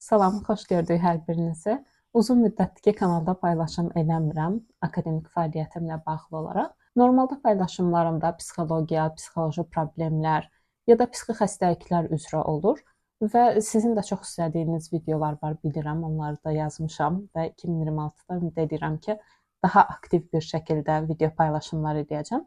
Salam, xoş gördük hər birinizi. Uzun müddətdir ki, kanalda paylaşım eləmirəm akademik fəaliyyətimlə bağlı olaraq. Normalda paylaşımlarımda psixologiya, psixoloji problemlər ya da psixi xəstəliklər üzrə olur və sizin də çox istədiyiniz videolar var, bilirəm, onları da yazmışam və 2026-da ümid edirəm ki, daha aktiv bir şəkildə video paylaşımlar edəcəm.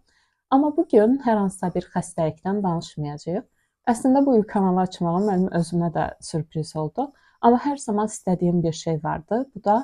Amma bu gün hər hansısa bir xəstəlikdən danışmayacağıq. Əslində bu il kanalı açmağım mənim özümə də sürpriz oldu. Amma hər zaman istədiyim bir şey vardı. Bu da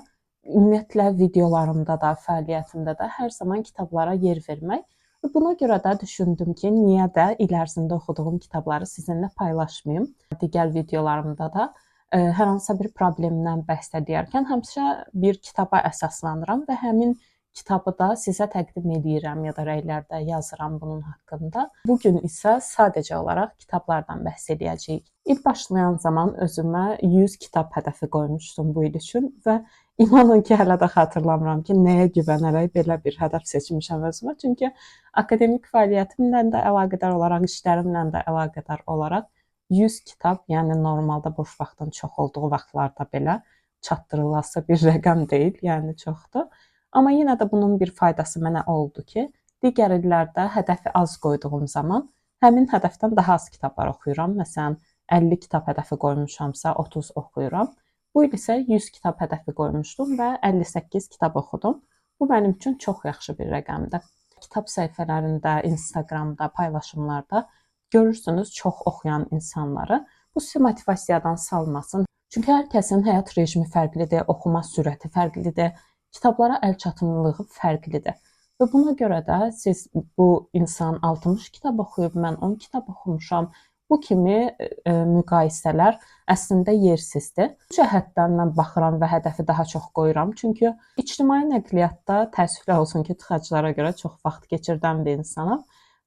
ümumiyyətlə videolarımda da, fəaliyyətimdə də hər zaman kitablara yer vermək. Və buna görə də düşündüm ki, niyə də il ərzində oxuduğum kitabları sizinlə paylaşmayım. Digər videolarımda da hər hansısa bir problemdən bəhs edərkən həmişə bir kitaba əsaslanıram və həmin kitabı da sizə təqdim edirəm ya da rəylərdə yazıram bunun haqqında. Bugün isə sadəcə olaraq kitablardan bəhs edəcəyik. İlk başlayan zaman özümə 100 kitab hədəfi qoymuşdum bu il üçün və inanın ki, hələ də xatırlamıram ki, nəyə güvənərək belə bir hədəf seçmişəm özümə. Çünki akademik fəaliyyətimlə də əlaqədar olaraq, işlərimlə də əlaqədar olaraq 100 kitab, yəni normalda boş vaxtın çox olduğu vaxtlarda belə çatdırılası bir rəqəm deyil, yəni çoxdur. Amma yenə də bunun bir faydası mənə oldu ki, digər illərdə hədəfi az qoyduğum zaman həmin hədəfdən daha az kitablar oxuyuram. Məsələn, 50 kitab hədəfi qoymuşamsa 30 oxuyuram. Bu il isə 100 kitab hədəfi qoymuşdum və 58 kitab oxudum. Bu mənim üçün çox yaxşı bir rəqəmdir. Kitab səhifələrində, Instagramda, paylaşımlarda görürsünüz çox oxuyan insanları. Bu sizi motivasiyadan salmasın. Çünki hər kəsin həyat rejimi fərqlidir, oxuma sürəti fərqlidir. Kitablara əl çatımlılığı fərqlidir. Və buna görə də siz bu insan 60 kitab oxuyub, mən 10 kitab oxumuşam. Bu kimi müqayisələr əslində yersizdir. Bu cəhətdən mən baxıram və hədəfi daha çox qoyuram. Çünki ictimai nəqliyyatda təəssüflər olsun ki, tıxaclara görə çox vaxt keçirdən bir insanam,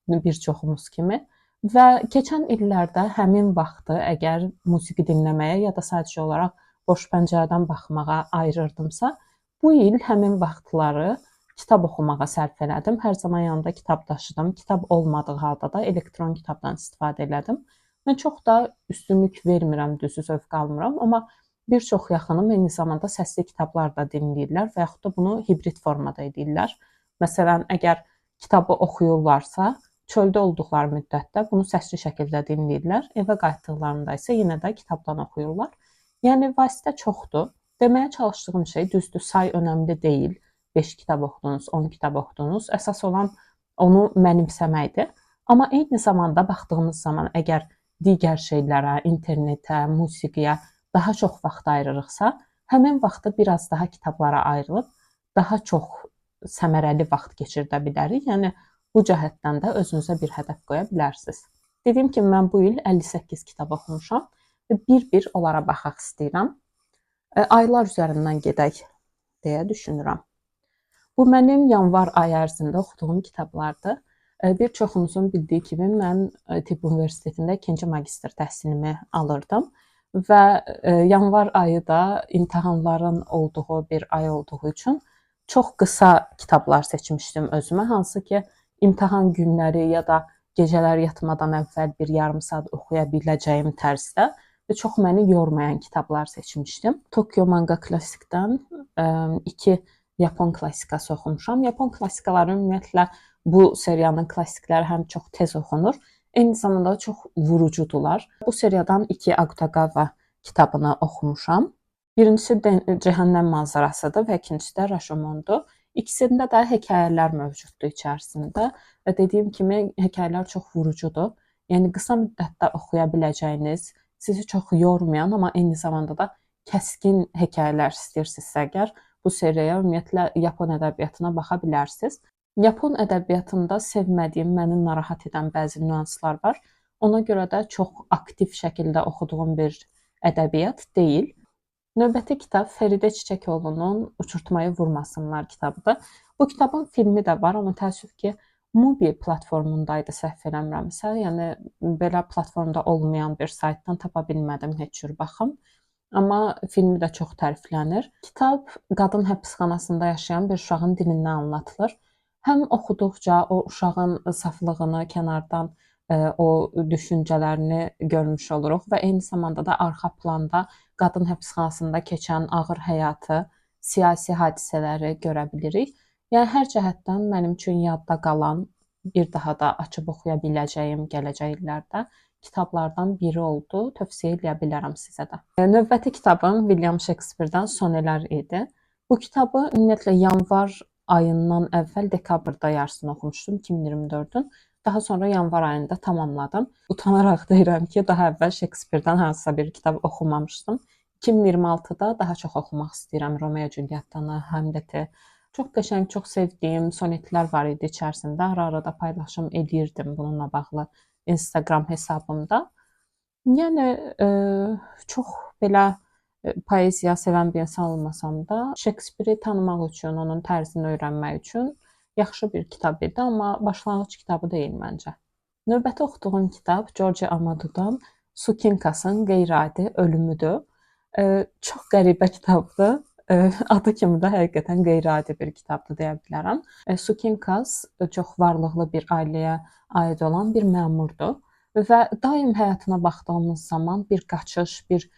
bir çoxumuz kimi. Və keçən illərdə həmin vaxtı əgər musiqi dinləməyə ya da sadəcə olaraq boş pəncərədən baxmağa ayırırdımsa, bu il həmin vaxtları kitab oxumağa sərf elədim. Hər zaman yanımda kitab daşıdım. Kitab olmadığı halda da elektron kitabdan istifadə elədim. Mən çox da üstünlük vermirəm, düzü zövq almıram, amma bir çox yaxınım eyni zamanda səsli kitablar da dinləyirlər və yaxud da bunu hibrid formada edirlər. Məsələn, əgər kitabı oxuyurlarsa, çöldə olduqları müddətdə bunu səsli şəkildə dinləyirlər. Evə qayıtdıqlarında isə yenə də kitabdan oxuyurlar. Yəni vasitə çoxdur. Deməyə çalışdığım şey düzdür, say önəmli deyil. 5 kitab oxudunuz, 10 kitab oxudunuz. Əsas olan onu mənimsəməkdir. Amma eyni zamanda baxdığımız zaman əgər digər şeylərə, internetə, musiqiyə daha çox vaxt ayırırıqsa, həmin vaxtı biraz daha kitablara ayrılıb daha çox səmərəli vaxt keçirdə bilərik. Yəni bu cəhətdən də özünüzə bir hədəf qoya bilərsiniz. Dediyim kimi mən bu il 58 kitab oxumuşam və bir-bir onlara baxaq istəyirəm. Aylar üzərindən gedək deyə düşünürəm. Bu mənim yanvar ayı ərzində oxuduğum kitablardır. Bir çoxunuzun bildiyi kimi mən Tibb Universitetində 2-ci magistr təhsilimi alırdım və yanvar ayı da imtahanların olduğu bir ay olduğu üçün çox qısa kitablar seçmişdim özümə, hansı ki imtahan günləri ya da gecələr yatmadan əvvəl bir yarım saat oxuya biləcəyim tərzdə və çox məni yormayan kitablar seçmişdim. Tokyo Manga Klassikdən 2 Yapon klassikası oxumuşam. Yapon klassikaları ümumiyyətlə bu seriyanın klassikləri həm çox tez oxunur, eyni zamanda çox vurucudular. Bu seriyadan 2 Akutagawa kitabını oxumuşam. Birincisi Cəhənnəm manzarasıdır və ikincisi də Rashomondur. İkisində də hekayələr mövcuddur içərisində və dediyim kimi hekayələr çox vurucudur. Yəni qısa müddətdə oxuya biləcəyiniz, sizi çox yormayan, amma eyni zamanda da kəskin hekayələr istəyirsinizsə əgər, bu seriyaya ümumiyyətlə Yapon ədəbiyyatına baxa bilərsiniz. Yapon ədəbiyyatında sevmədiyim, məni narahat edən bəzi nüanslar var. Ona görə də çox aktiv şəkildə oxuduğum bir ədəbiyyat deyil. Növbəti kitab Fəridə Çiçəkoğlu'nun Uçurtmayı Vurmasınlar kitabıdır. Bu kitabın filmi də var, amma təəssüf ki, Mubi platformundaydı səhv eləmirəmsə, yəni belə platformda olmayan bir saytdan tapa bilmədim heç cür baxım. Amma filmi də çox təriflənir. Kitab qadın həbsxanasında yaşayan bir uşağın dilindən anlatılır. Həm oxuduqca o uşağın saflığını kənardan o düşüncələrini görmüş oluruq və eyni zamanda da arxa planda qadın həbsxanasında keçən ağır həyatı, siyasi hadisələri görə bilirik. Yəni hər cəhətdən mənim üçün yadda qalan, bir daha da açıb oxuya biləcəyim gələcək illərdə kitablardan biri oldu. Tövsiyə edə bilərəm sizə də. Növbəti kitabım William Shakespeare-dan Sonelər idi. Bu kitabı ümumiyyətlə yanvar ayından əvvəl dekabrda yarısını oxumuşdum 2024-ün. Daha sonra yanvar ayında tamamladım. Utanaraq deyirəm ki, daha əvvəl Shakespeare-dan hansısa bir kitab oxumamışdım. 2026-da daha çox oxumaq istəyirəm Romeo Juliettanı, Hamleti. Çox qəşəng, çox sevdiyim sonetlər var idi içərisində. Ara-ara da paylaşım edirdim bununla bağlı Instagram hesabımda. Yəni çox belə poeziya sevən bir insan olmasam da, Shakespeare-i tanımaq üçün, onun tərzini öyrənmək üçün yaxşı bir kitab idi, amma başlanğıc kitabı deyil məncə. Növbəti oxuduğum kitab George Amadu'dan Sukinkasın Qeyri-adi ölümüdür. Çox qəribə kitabdır. Adı kimi də həqiqətən qeyri-adi bir kitabdır deyə bilərəm. Sukinkas çox varlıqlı bir ailəyə aid olan bir məmurdur və daim həyatına baxdığımız zaman bir qaçış, bir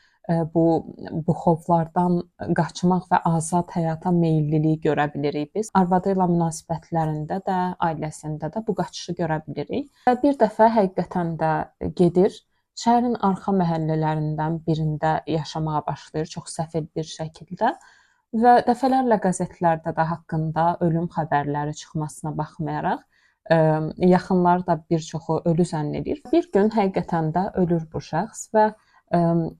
bu xovlardan qaçmaq və azad həyata meylliliyi görə bilirik biz. Arvadı ilə münasibətlərində də, ailəsində də bu qaçışı görə bilirik. Və bir dəfə həqiqətən də gedir, şəhərin arxa məhəllələrindən birində yaşamağa başlayır çox səfil bir şəkildə və dəfələrlə qəzetlərdə də haqqında ölüm xəbərləri çıxmasına baxmayaraq, yaxınları da bir çoxu ölü zənn edir. Bir gün həqiqətən də ölür bu şəxs və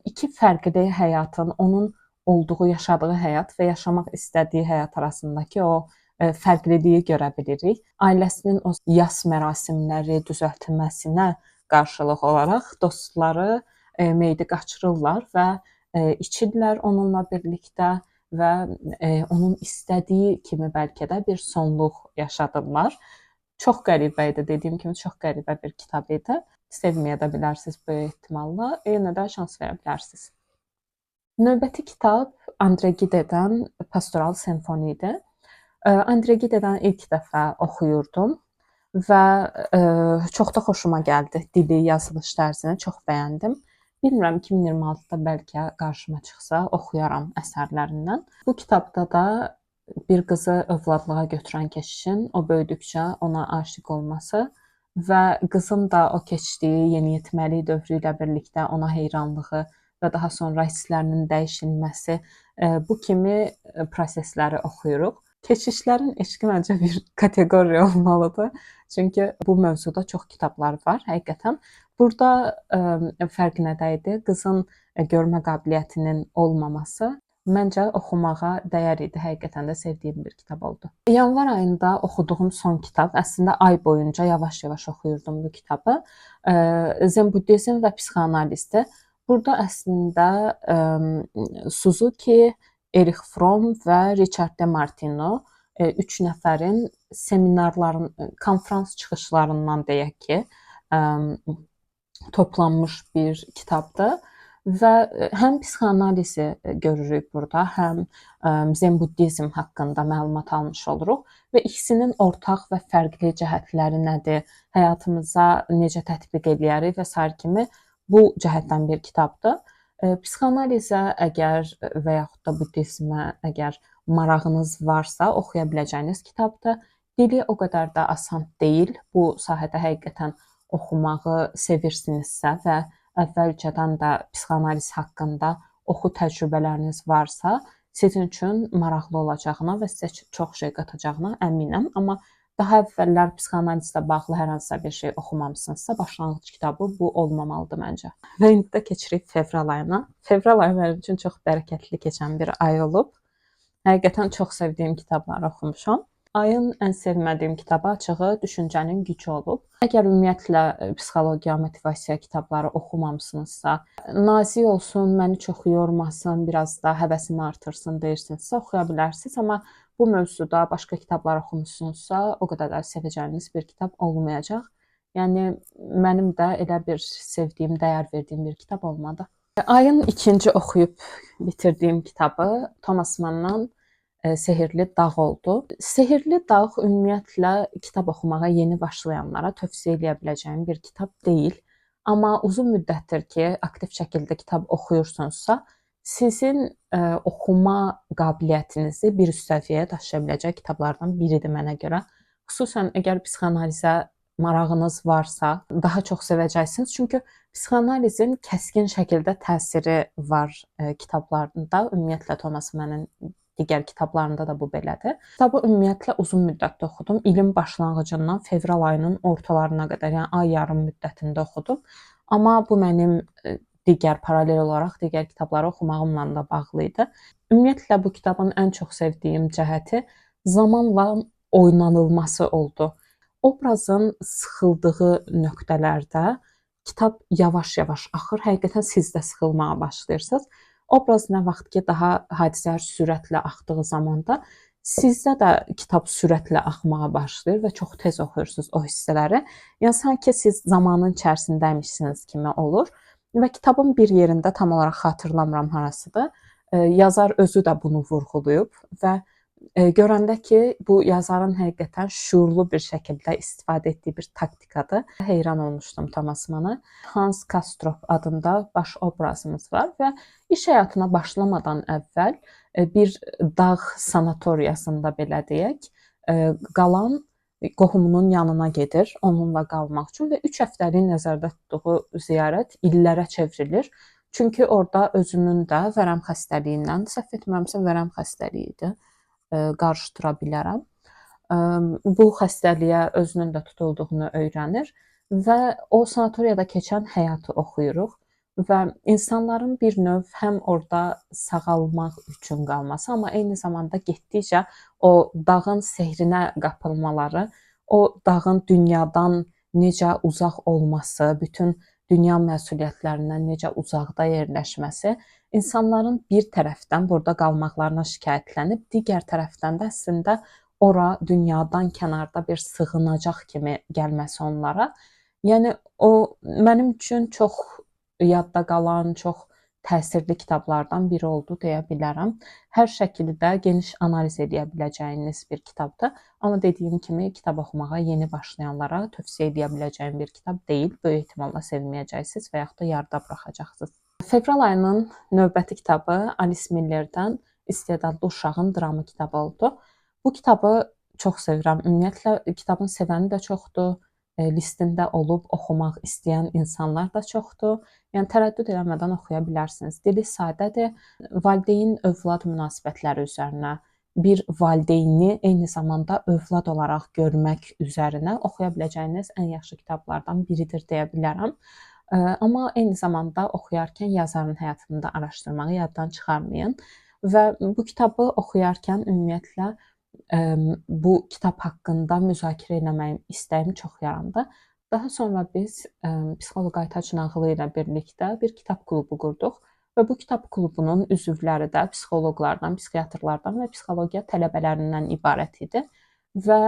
iki fərqli həyatın, onun olduğu, yaşadığı həyat və yaşamaq istədiyi həyat arasındakı o fərqliliyi görə bilirik. Ailəsinin o yas mərasimləri düzəltməsinə qarşılıq olaraq dostları meyidi qaçırırlar və içirlər onunla birlikdə və onun istədiyi kimi bəlkə də bir sonluq yaşadırlar. Çox qəribə idi, dediyim kimi çox qəribə bir kitab idi. Sevməyə də bilərsiniz böyük ehtimalla, yenə də şans verə bilərsiniz. Növbəti kitab Andre Gide'dən Pastoral Senfoni idi. Andre Gide'dən ilk dəfə oxuyurdum və çox da xoşuma gəldi. Dili, yazılış tərzini çox bəyəndim. Bilmirəm 2026-da bəlkə qarşıma çıxsa oxuyaram əsərlərindən. Bu kitabda da bir qızı övladlığa götürən keşişin o böyüdükcə ona aşiq olması və qızın da o keçdiyi yeniyetməlik dövrü ilə birlikdə ona heyranlığı və daha sonra hisslərinin dəyişilməsi, bu kimi prosesləri oxuyuruq. Keşişlərin eşqi məncə bir kateqoriya olmalıdır. Çünki bu mövzuda çox kitablar var həqiqətən. Burada fərq nədə idi? Qızın görmə qabiliyyətinin olmaması məncə oxumağa dəyər idi. Həqiqətən də sevdiyim bir kitab oldu. Yanvar ayında oxuduğum son kitab, əslində ay boyunca yavaş-yavaş oxuyurdum bu kitabı. Zen Buddizm və psixoanalizdir. Burada əslində Suzuki, Erich Fromm və Richard de Martino 3 nəfərin seminarların, konfrans çıxışlarından deyək ki, toplanmış bir kitabdır və həm psixoanalizi görürük burada, həm Zen Buddizm haqqında məlumat almış oluruq və ikisinin ortaq və fərqli cəhətləri nədir, həyatımıza necə tətbiq edərik və s. kimi bu cəhətdən bir kitabdır. Psixoanalizə əgər və yaxud da buddizmə əgər marağınız varsa oxuya biləcəyiniz kitabdır. Dili o qədər də asan deyil. Bu sahədə həqiqətən oxumağı sevirsinizsə və əvvəlcədən də psixoanaliz haqqında oxu təcrübələriniz varsa, sizin üçün maraqlı olacağına və sizə çox şey qatacağına əminəm. Amma daha əvvəllər psixoanalizlə bağlı hər hansısa bir şey oxumamısınızsa, başlanğıc kitabı bu olmamalıdır məncə. Və indi də keçirik fevral ayına. Fevral ayı mənim üçün çox bərəkətli keçən bir ay olub. Həqiqətən çox sevdiyim kitabları oxumuşam. Ayın ən sevmədiyim kitabı açığı Düşüncənin gücü olub. Əgər ümumiyyətlə psixologiya, motivasiya kitabları oxumamısınızsa, nazik olsun, məni çox yormasın, biraz da həvəsimi artırsın deyirsinizsə, oxuya bilərsiniz. Amma bu mövzuda başqa kitablar oxumusunuzsa, o qədər də sevəcəyiniz bir kitab olmayacaq. Yəni, mənim də elə bir sevdiyim, dəyər verdiyim bir kitab olmadı. Ayın ikinci oxuyub bitirdiyim kitabı Thomas Mann'dan Sehrli Dağ oldu. Sehrli Dağ ümumiyyətlə kitab oxumağa yeni başlayanlara tövsiyə edə biləcəyim bir kitab deyil. Amma uzun müddətdir ki, aktiv şəkildə kitab oxuyursunuzsa, sizin oxuma qabiliyyətinizi bir üst səviyyəyə daşıya biləcək kitablardan biridir mənə görə. Xüsusən əgər psixoanalizə marağınız varsa, daha çox sevəcəksiniz. Çünki psixoanalizin kəskin şəkildə təsiri var kitablarında. Ümumiyyətlə Thomas Mann'in digər kitablarında da bu belədir. Kitabı ümumiyyətlə uzun müddətdə oxudum. İlin başlanğıcından fevral ayının ortalarına qədər, yəni ay yarım müddətində oxudum. Amma bu mənim digər paralel olaraq digər kitabları oxumağımla da bağlı idi. Ümumiyyətlə bu kitabın ən çox sevdiyim cəhəti zamanla oynanılması oldu. Obrazın sıxıldığı nöqtələrdə kitab yavaş-yavaş axır. Həqiqətən siz də sıxılmağa başlayırsınız. Obraz nə vaxt ki, daha hadisələr sürətlə axdığı zamanda sizdə də kitab sürətlə axmağa başlayır və çox tez oxuyursunuz o hissələri. Yəni sanki siz zamanın içərisindəymişsiniz kimi olur. Və kitabın bir yerində tam olaraq xatırlamıram harasıdır. Yazar özü də bunu vurğulayıb və görəndə ki, bu yazarın həqiqətən şuurlu bir şəkildə istifadə etdiyi bir taktikadır. Heyran olmuşdum Thomas Mann'a. Hans Castorp adında baş obrazımız var və iş həyatına başlamadan əvvəl bir dağ sanatoriyasında belə deyək, qalan qohumunun yanına gedir, onunla qalmaq üçün və 3 həftəlik nəzərdə tutduğu ziyarət illərə çevrilir. Çünki orada özünün də vərəm xəstəliyindən, səhv etmirəmsə vərəm xəstəliyi idi, qarışdıra bilərəm. Bu xəstəliyə özünün də tutulduğunu öyrənir və o sanatoriyada keçən həyatı oxuyuruq və insanların bir növ həm orada sağalmaq üçün qalması, amma eyni zamanda getdikcə o dağın sehrinə qapılmaları, o dağın dünyadan necə uzaq olması, bütün dünya məsuliyyətlərindən necə uzaqda yerləşməsi, insanların bir tərəfdən burada qalmaqlarına şikayətlənib, digər tərəfdən də əslində ora dünyadan kənarda bir sığınacaq kimi gəlməsi onlara. Yəni o mənim üçün çox yadda qalan, çox təsirli kitablardan biri oldu deyə bilərəm. Hər şəkildə geniş analiz edə biləcəyiniz bir kitabdır. Amma dediyim kimi kitab oxumağa yeni başlayanlara tövsiyə edə biləcəyim bir kitab deyil. Böyük ehtimalla sevməyəcəksiniz və yaxud da yarıda buraxacaqsınız. Fevral ayının növbəti kitabı Alice Millerdən İstedadlı Uşağın dramı kitabı oldu. Bu kitabı çox sevirəm. Ümumiyyətlə kitabın sevəni də çoxdur. Listində olub oxumaq istəyən insanlar da çoxdur. Yəni tərəddüd eləmədən oxuya bilərsiniz. Dili sadədir. Valideyn-övlad münasibətləri üzərinə, bir valideyni eyni zamanda övlad olaraq görmək üzərinə oxuya biləcəyiniz ən yaxşı kitablardan biridir deyə bilərəm. Amma eyni zamanda oxuyarkən yazarın həyatını da araşdırmağı yaddan çıxarmayın. Və bu kitabı oxuyarkən ümumiyyətlə bu kitab haqqında müzakirə etməyim istəyim çox yarandı. Daha sonra biz psixoloq Aytaç Nağılı ilə birlikdə bir kitab klubu qurduq və bu kitab klubunun üzvləri də psixoloqlardan, psixiatrlardan və psixologiya tələbələrindən ibarət idi. Və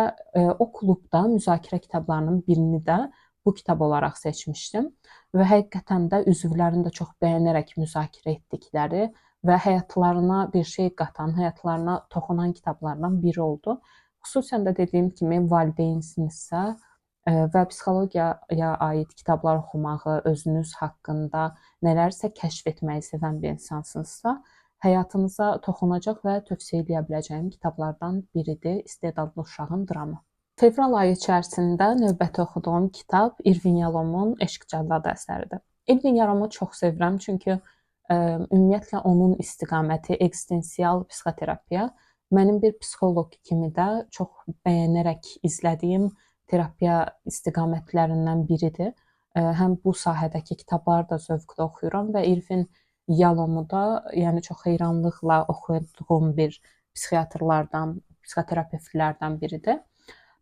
o klubda müzakirə kitablarının birini də bu kitab olaraq seçmişdim və həqiqətən də üzvlərin də çox bəyənərək müzakirə etdikləri və həyatlarına bir şey qatan, həyatlarına toxunan kitablardan biri oldu. Xüsusən də dediyim kimi valideynsizsə və psixologiyaya aid kitablar oxumağı, özünüz haqqında nələrsə kəşf etməyi sevən bir insansınızsa, həyatınıza toxunacaq və tövsiyə edə biləcəyim kitablardan biridir İstedadlı Uşağın dramı. Fevral ayı içərisində növbəti oxuduğum kitab Irvin Yalomun Eşq Cəlladı əsəridir. Irvin Yalomu çox sevirəm, çünki ümumiyyətlə onun istiqaməti ekzistensial psixoterapiya mənim bir psixoloq kimi də çox bəyənərək izlədiyim terapiya istiqamətlərindən biridir. Həm bu sahədəki kitabları da zövqlə oxuyuram və Irvin Yalomu da yəni çox heyranlıqla oxuduğum bir psixiatrlardan, psixoterapevtlərdən biridir.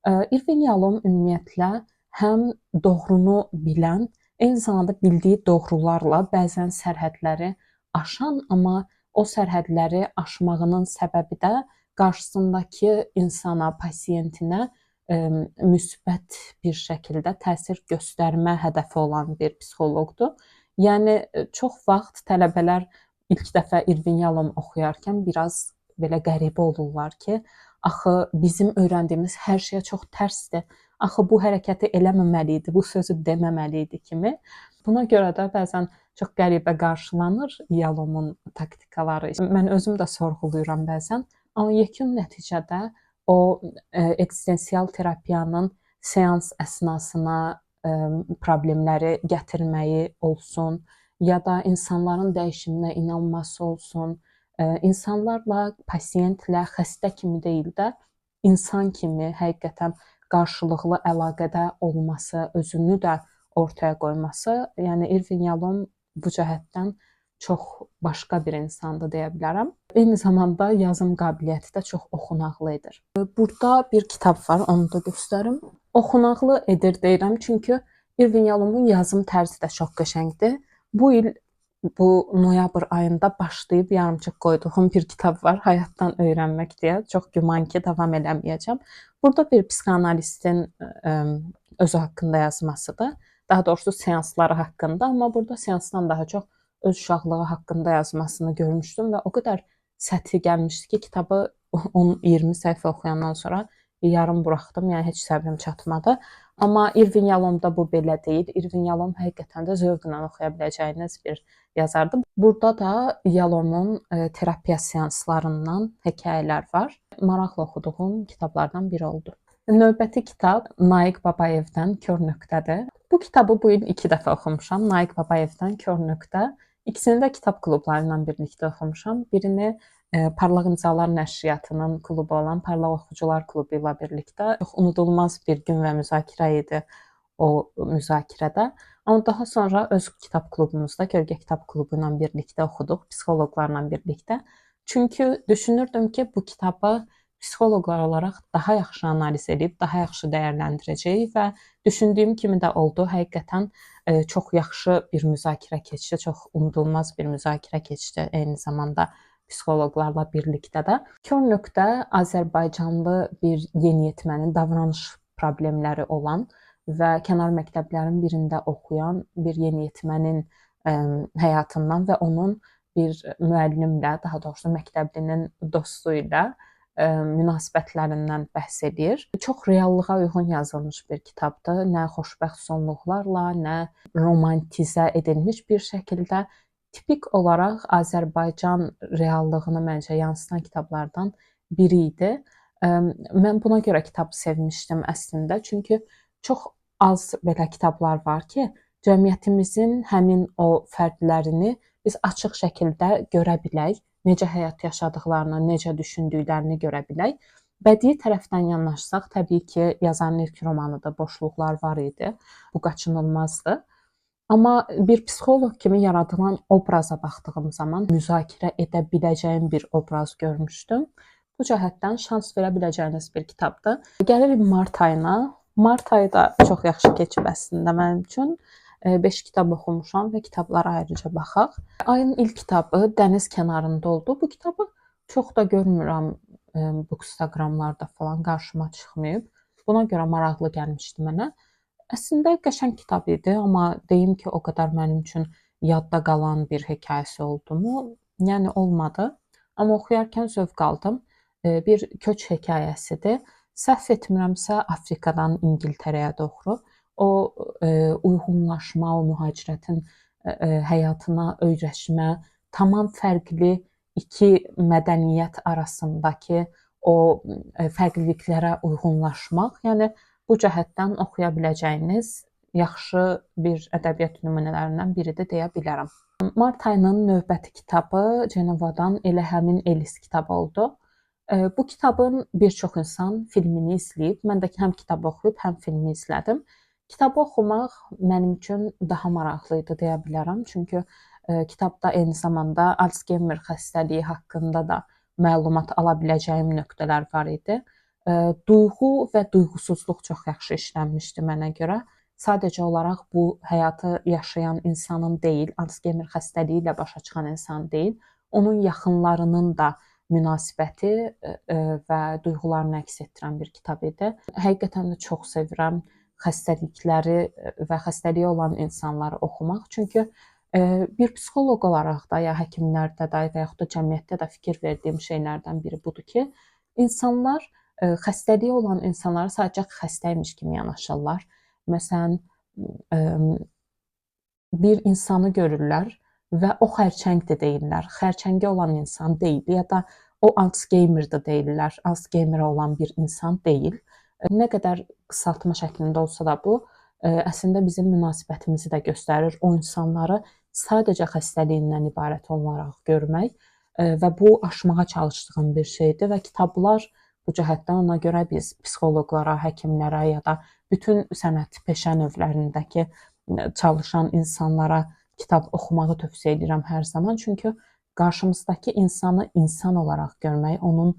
Irvin Yalom ümumiyyətlə həm doğrunu bilən, eyni zamanda bildiyi doğrularla bəzən sərhədləri aşan, amma o sərhədləri aşmağının səbəbi də qarşısındakı insana, pasiyentinə müsbət bir şəkildə təsir göstərmə hədəfi olan bir psixoloqdur. Yəni çox vaxt tələbələr ilk dəfə Irvin Yalom oxuyarkən biraz belə qəribə olurlar ki, axı bizim öyrəndiyimiz hər şeyə çox tərsdir. Axı bu hərəkəti eləməməli idi, bu sözü deməməli idi kimi. Buna görə də bəzən çox qəribə qarşılanır Yalomun taktikaları. Mən özüm də sorğuluyuram bəzən, amma yekun nəticədə o eksistensial terapiyanın seans əsnasına problemləri gətirməyi olsun, ya da insanların dəyişiminə inanması olsun, insanlarla, pasiyentlə xəstə kimi deyil də, insan kimi həqiqətən qarşılıqlı əlaqədə olması, özünü də ortaya qoyması, yəni Irvin Yalom bu cəhətdən çox başqa bir insandır deyə bilərəm. Eyni zamanda yazım qabiliyyəti də çox oxunaqlı edir. Burada bir kitab var, onu da göstərim. Oxunaqlı edir deyirəm, çünki Irvin Yalomun yazım tərzi də çox qəşəngdir. Bu il bu noyabr ayında başlayıb yarımçıq qoyduğum bir kitab var, Həyatdan öyrənmək deyə. Çox güman ki, davam eləməyəcəm. Burada bir psixoanalistin özü haqqında yazmasıdır. Daha doğrusu seansları haqqında, amma burada seansdan daha çox öz uşaqlığı haqqında yazmasını görmüşdüm və o qədər səthi gəlmişdi ki, kitabı 10-20 səhifə oxuyandan sonra yarım buraxdım, yəni heç səbrim çatmadı. Amma Irvin Yalomda bu belə deyil. Irvin Yalom həqiqətən də zövqlə oxuya biləcəyiniz bir yazardır. Burada da Yalomun terapiya seanslarından hekayələr var. Maraqla oxuduğum kitablardan biri oldu. Növbəti kitab Naiq Babayevdən Kör nöqtədir. Bu kitabı bu il 2 dəfə oxumuşam. Naiq Babayevdən Kör nöqtə. İkisini də kitab klubları ilə birlikdə oxumuşam. Birini Parlaq İmzalar Nəşriyyatının klubu olan Parlaq Oxucular Klubu ilə birlikdə. Çox unudulmaz bir gün və müzakirə idi o müzakirədə. Amma daha sonra öz kitab klubumuzda, Kölgə Kitab Klubu ilə birlikdə oxuduq, psixoloqlarla birlikdə. Çünki düşünürdüm ki, bu kitabı psixoloqlar olaraq daha yaxşı analiz edib, daha yaxşı dəyərləndirəcəyik və düşündüyüm kimi də oldu. Həqiqətən çox yaxşı bir müzakirə keçdi, çox unudulmaz bir müzakirə keçdi eyni zamanda psixoloqlarla birlikdə də. Kör nöqtə Azərbaycanlı bir yeniyetmənin davranış problemləri olan və kənar məktəblərin birində oxuyan bir yeniyetmənin həyatından və onun bir müəllimlə, daha doğrusu məktəblinin dostu ilə münasibətlərindən bəhs edir. Çox reallığa uyğun yazılmış bir kitabdır. Nə xoşbəxt sonluqlarla, nə romantizə edilmiş bir şəkildə tipik olaraq Azərbaycan reallığını məncə yansıtan kitablardan biri idi. Mən buna görə kitabı sevmişdim əslində. Çünki çox az belə kitablar var ki, cəmiyyətimizin həmin o fərdlərini biz açıq şəkildə görə bilək, necə həyat yaşadıqlarını, necə düşündüklərini görə bilək. Bədii tərəfdən yanaşsaq, təbii ki, yazarın ilk romanıdır, boşluqlar var idi. Bu qaçınılmazdır. Amma bir psixoloq kimi yaradılan obraza baxdığım zaman müzakirə edə biləcəyim bir obraz görmüşdüm. Bu cəhətdən şans verə biləcəyiniz bir kitabdır. Gəlirik mart ayına. Mart ayı da çox yaxşı keçib əslində mənim üçün. 5 kitab oxumuşam və kitablara ayrıca baxaq. Ayın ilk kitabı Dəniz kənarında oldu. Bu kitabı çox da görmürəm Bookstagramlarda falan qarşıma çıxmayıb. Buna görə maraqlı gəlmişdi mənə. Əslində qəşəng kitab idi, amma deyim ki, o qədər mənim üçün yadda qalan bir hekayəsi oldu-mu? Yəni olmadı. Amma oxuyarkən zövq aldım. Bir köç hekayəsidir. Səhv etmirəmsə Afrikadan İngiltərəyə doğru o uyğunlaşma, o mühacirətin həyatına öyrəşmə, tamam fərqli iki mədəniyyət arasındakı o fərqliliklərə uyğunlaşmaq, yəni bu cəhətdən oxuya biləcəyiniz yaxşı bir ədəbiyyat nümunələrindən biridir deyə bilərəm. Mart ayının növbəti kitabı Cenevadan Elə həmin Elis kitabı oldu. Bu kitabın bir çox insan filmini izləyib. Mən də həm kitabı oxuyub, həm filmi izlədim. Kitabı oxumaq mənim üçün daha maraqlı idi deyə bilərəm. Çünki kitabda eyni zamanda Alzheimer xəstəliyi haqqında da məlumat ala biləcəyim nöqtələr var idi. Duyğu və duyğusuzluq çox yaxşı işlənmişdi mənə görə. Sadəcə olaraq bu həyatı yaşayan insanın deyil, Alzheimer xəstəliyi ilə başa çıxan insan deyil, onun yaxınlarının da münasibəti və duyğularını əks etdirən bir kitab idi. Həqiqətən də çox sevirəm xəstəlikləri və xəstəliyi olan insanları oxumaq. Çünki Bir psixoloq olaraq da, ya həkimlərdə də və yaxud da cəmiyyətdə də fikir verdiyim şeylərdən biri budur ki, insanlar xəstəliyi olan insanlara sadəcə xəstəymiş kimi yanaşırlar. Məsələn, bir insanı görürlər və o xərçəngdir deyirlər. Xərçəngi olan insan deyil ya da o Alzheimer-də deyirlər. Alzheimer olan bir insan deyil. Nə qədər qısaltma şəklində olsa da bu, əslində bizim münasibətimizi də göstərir. O insanları sadəcə xəstəliyindən ibarət olaraq görmək və bu aşmağa çalışdığım bir şeydir və kitablar bu cəhətdən ona görə biz psixoloqlara, həkimlərə ya da bütün sənət peşə növlərindəki çalışan insanlara kitab oxumağı tövsiyə edirəm hər zaman. Çünki qarşımızdakı insanı insan olaraq görmək, onun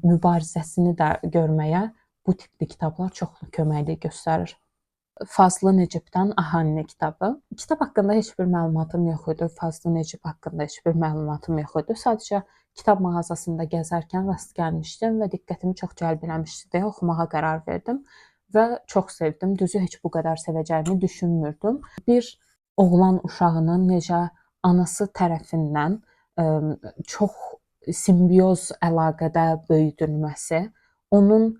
mübarizəsini də görməyə bu tipli kitablar çox köməklik göstərir. Fazlı Necibdən Ahanni kitabı. Kitab haqqında heç bir məlumatım yox idi. Fazlı Necib haqqında heç bir məlumatım yox idi. Sadəcə kitab mağazasında gəzərkən rast gəlmişdim və diqqətimi çox cəlb eləmişdi deyə oxumağa qərar verdim və çox sevdim. Düzü heç bu qədər sevəcəyimi düşünmürdüm. Bir oğlan uşağının necə anası tərəfindən çox simbioz əlaqədə böyüdülməsi, onun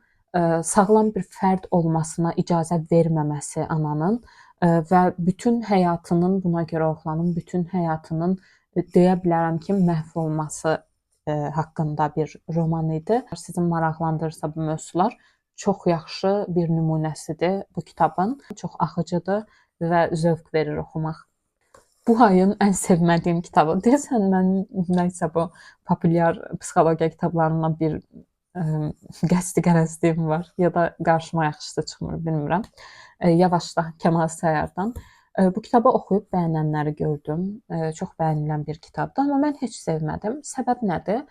sağlam bir fərd olmasına icazə verməməsi ananın və bütün həyatının, buna görə oğlanın bütün həyatının deyə bilərəm ki, məhv olması haqqında bir roman idi. Sizi maraqlandırırsa bu mövzular, çox yaxşı bir nümunəsidir bu kitabın. Çox axıcıdır və zövq verir oxumaq. Bu ayın ən sevmədiyim kitabı. Deyəsən mən nəysə bu populyar psixologiya kitablarından bir qəsdi qərəzliyim var ya da qarşıma yaxşısı çıxmır, bilmirəm. Yavaşla Kəmal Sayardan. Bu kitabı oxuyub bəyənənləri gördüm. Çox bəyənilən bir kitabdır, amma mən heç sevmədim. Səbəb nədir?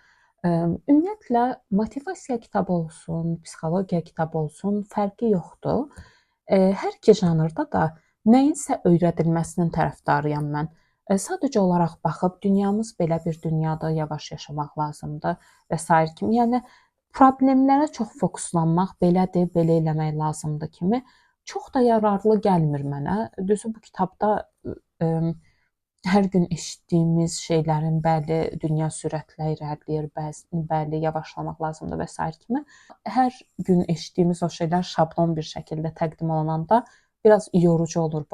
Ümumiyyətlə motivasiya kitabı olsun, psixologiya kitabı olsun, fərqi yoxdur. Hər iki janrda da nəyinsə öyrədilməsinin tərəfdarıyam mən. Sadəcə olaraq baxıb dünyamız belə bir dünyadır, yavaş yaşamaq lazımdır və sair kimi. Yəni problemlərə çox fokuslanmaq, belədir, belə eləmək lazımdır kimi çox da yararlı gəlmir mənə. Düzü bu kitabda hər gün eşitdiyimiz şeylərin bəli dünya sürətlə irəliləyir, bəli yavaşlamaq lazımdır və sair kimi hər gün eşitdiyimiz o şeylər şablon bir şəkildə təqdim olunanda biraz yorucu olur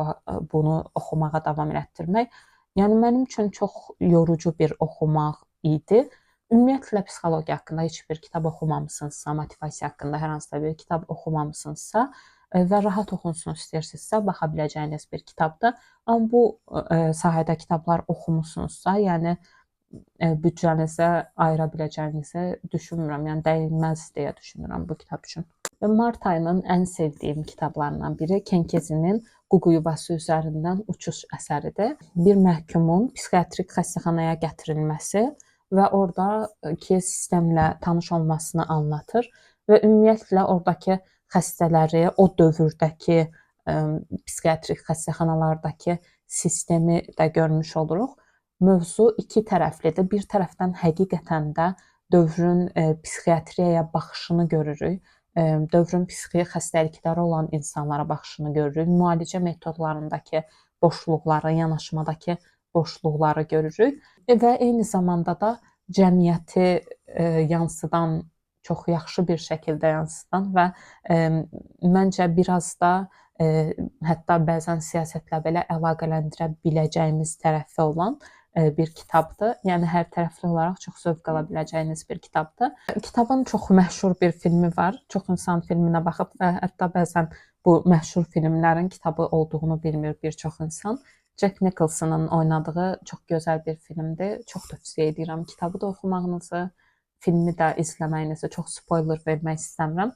bunu oxumağa davam elətdirmək. Yəni mənim üçün çox yorucu bir oxumaq idi. Ümumiyyətlə psixologiya haqqında heç bir kitab oxumamısınızsa, motivasiya haqqında hər hansısa bir kitab oxumamısınızsa və rahat oxunsun istəyirsinizsə, baxa biləcəyiniz bir kitabdır. Amma bu sahədə kitablar oxumusunuzsa, yəni büdcənizə ayıra biləcəyinizi düşünmürəm. Yəni dəyməz deyə düşünürəm bu kitab üçün. Mart ayının ən sevdiyim kitablarından biri Kenkezinin Ququ yuvası üzərindən uçuş əsəridir. Bir məhkumun psixiatrik xəstəxanaya gətirilməsi və oradakı sistemlə tanış olmasını anlatır və ümumiyyətlə oradakı xəstələri, o dövrdəki psixiatrik xəstəxanalardakı sistemi də görmüş oluruq. Mövzu iki tərəflidir. Bir tərəfdən həqiqətən də dövrün psixiatriyaya baxışını görürük. Dövrün psixi xəstəlikləri olan insanlara baxışını görürük. Müalicə metodlarındakı boşluqları, yanaşmadakı boşluqları görürük və eyni zamanda da cəmiyyəti yansıdan, çox yaxşı bir şəkildə yansıdan və məncə biraz da hətta bəzən siyasətlə belə əlaqələndirə biləcəyimiz tərəfi olan bir kitabdır. Yəni hər tərəfli olaraq çox zövq ala biləcəyiniz bir kitabdır. Kitabın çox məşhur bir filmi var. Çox insan filminə baxıb və hətta bəzən bu məşhur filmlərin kitabı olduğunu bilmir bir çox insan. Jack Nicholson'ın oynadığı çox gözəl bir filmdir. Çox tövsiyə edirəm kitabı da oxumağınızı, filmi də izləməyinizi. Çox spoiler vermək istəmirəm.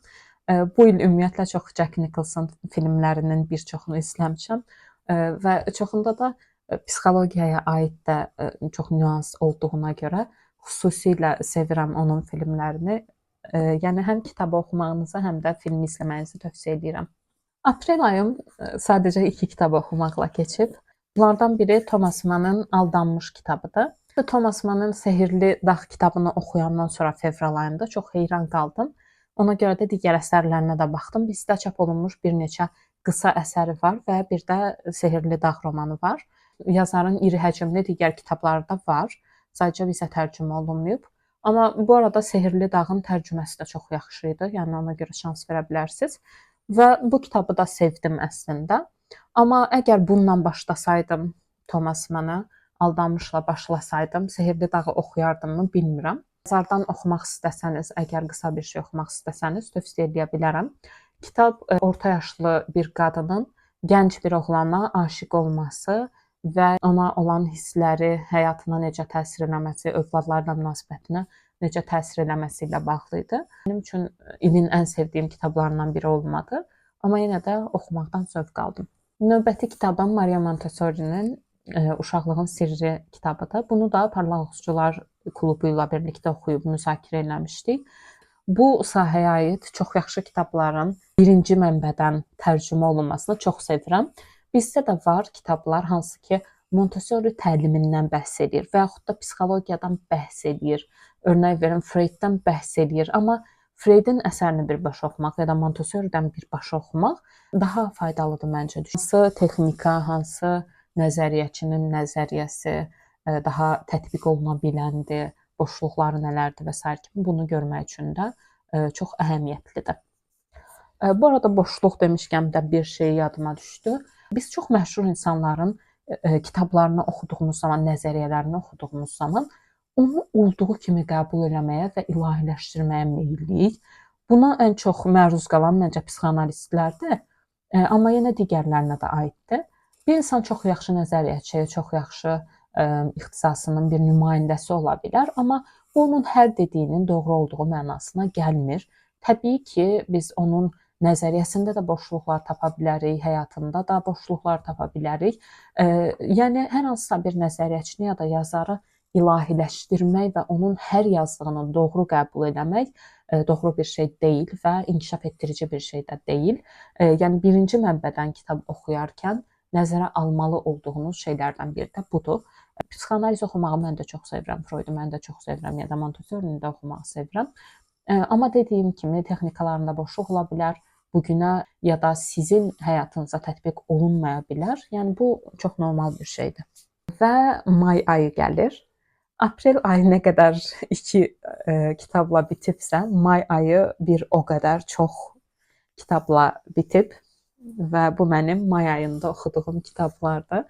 Bu il ümumiyyətlə çox Jack Nicholson filmlərinin bir çoxunu izləmişəm və çoxunda da psixologiyaya aid də çox nüans olduğuna görə xüsusilə sevirəm onun filmlərini. Yəni həm kitabı oxumağınızı, həm də filmi izləməyinizi tövsiyə edirəm. Aprel ayım sadəcə 2 kitab oxumaqla keçib. Bunlardan biri Thomas Mann'ın Aldanmış kitabıdır. Thomas Mann'ın Sehirli Dağ kitabını oxuyandan sonra fevral ayında çox heyran qaldım. Ona görə də digər əsərlərinə də baxdım. Bizdə çap olunmuş bir neçə qısa əsəri var və bir də Sehirli Dağ romanı var. yazarın iri həcmli digər kitabları da var. Sadəcə bizə tərcümə olunmayıb. Amma bu arada Sehrli Dağın tərcüməsi də çox yaxşı idi. Yəni ona görə şans verə bilərsiniz. Və bu kitabı da sevdim əslində. Amma əgər bununla başlasaydım, Thomas Mann-a Aldanmışla başlasaydım, Sehrli Dağı oxuyardımı bilmirəm. Yazardan oxumaq istəsəniz, əgər qısa bir şey oxumaq istəsəniz, tövsiyə edə bilərəm. Kitab orta yaşlı bir qadının gənc bir oğlana aşiq olması və ona olan hissləri həyatına necə təsir eləməsi, övladlarla münasibətinə necə təsir eləməsi ilə bağlı idi. Mənim üçün ilin ən sevdiyim kitablarından biri olmadı, amma yenə də oxumaqdan zövq aldım. Növbəti kitabım Maria Montessori'nin Uşaqlığın Sirri kitabıdır. Bunu da Parlaq Oxucular klubu ilə birlikdə oxuyub müzakirə eləmişdik. Bu sahəyə aid çox yaxşı kitabların birinci mənbədən tərcümə olunmasını çox sevirəm. Bizdə də var kitablar hansı ki Montessori təlimindən bəhs edir və yaxud da psixologiyadan bəhs edir. Örnək verim, Freuddan bəhs edir. Amma Freudun əsərini birbaşa oxumaq ya da Montessori'dən birbaşa oxumaq daha faydalıdır məncə. Hansı texnika, hansı nəzəriyyəçinin nəzəriyyəsi daha tətbiq oluna biləndir, boşluqları nələrdir və s. kimi bunu görmək üçün də çox əhəmiyyətlidir. Bu arada boşluq demişkən də bir şey yadıma düşdü. Biz çox məşhur insanların kitablarını oxuduğumuz zaman, nəzəriyyələrini oxuduğumuz zaman onu olduğu kimi qəbul eləməyə və ilahiləşdirməyə meylliyik. Buna ən çox məruz qalan məncə psixoanalistlərdir, amma yenə digərlərinə də aiddir. Bir insan çox yaxşı nəzəriyyəçi, çox yaxşı ixtisasının bir nümayəndəsi ola bilər, amma bu onun hər dediyinin doğru olduğu mənasına gəlmir. Təbii ki, biz onun nəzəriyyəsində də boşluqlar tapa bilərik, həyatında da boşluqlar tapa bilərik. Yəni hər hansısa bir nəzəriyyəçini ya da yazarı ilahiləşdirmək və onun hər yazdığını doğru qəbul eləmək doğru bir şey deyil və inkişaf etdirici bir şey də deyil. Yəni birinci mənbədən kitab oxuyarkən nəzərə almalı olduğunuz şeylərdən biri də budur. Psixoanaliz oxumağı mən də çox sevirəm, Freudu mən də çox sevirəm, ya da Montessori'ni də oxumağı sevirəm. Amma dediyim kimi texnikalarında boşluq ola bilər, bugünə ya da sizin həyatınıza tətbiq olunmaya bilər. Yəni bu çox normal bir şeydir. Və may ayı gəlir. Aprel ayı nə qədər iki kitabla bitibsə, may ayı bir o qədər çox kitabla bitib və bu mənim may ayında oxuduğum kitablardır.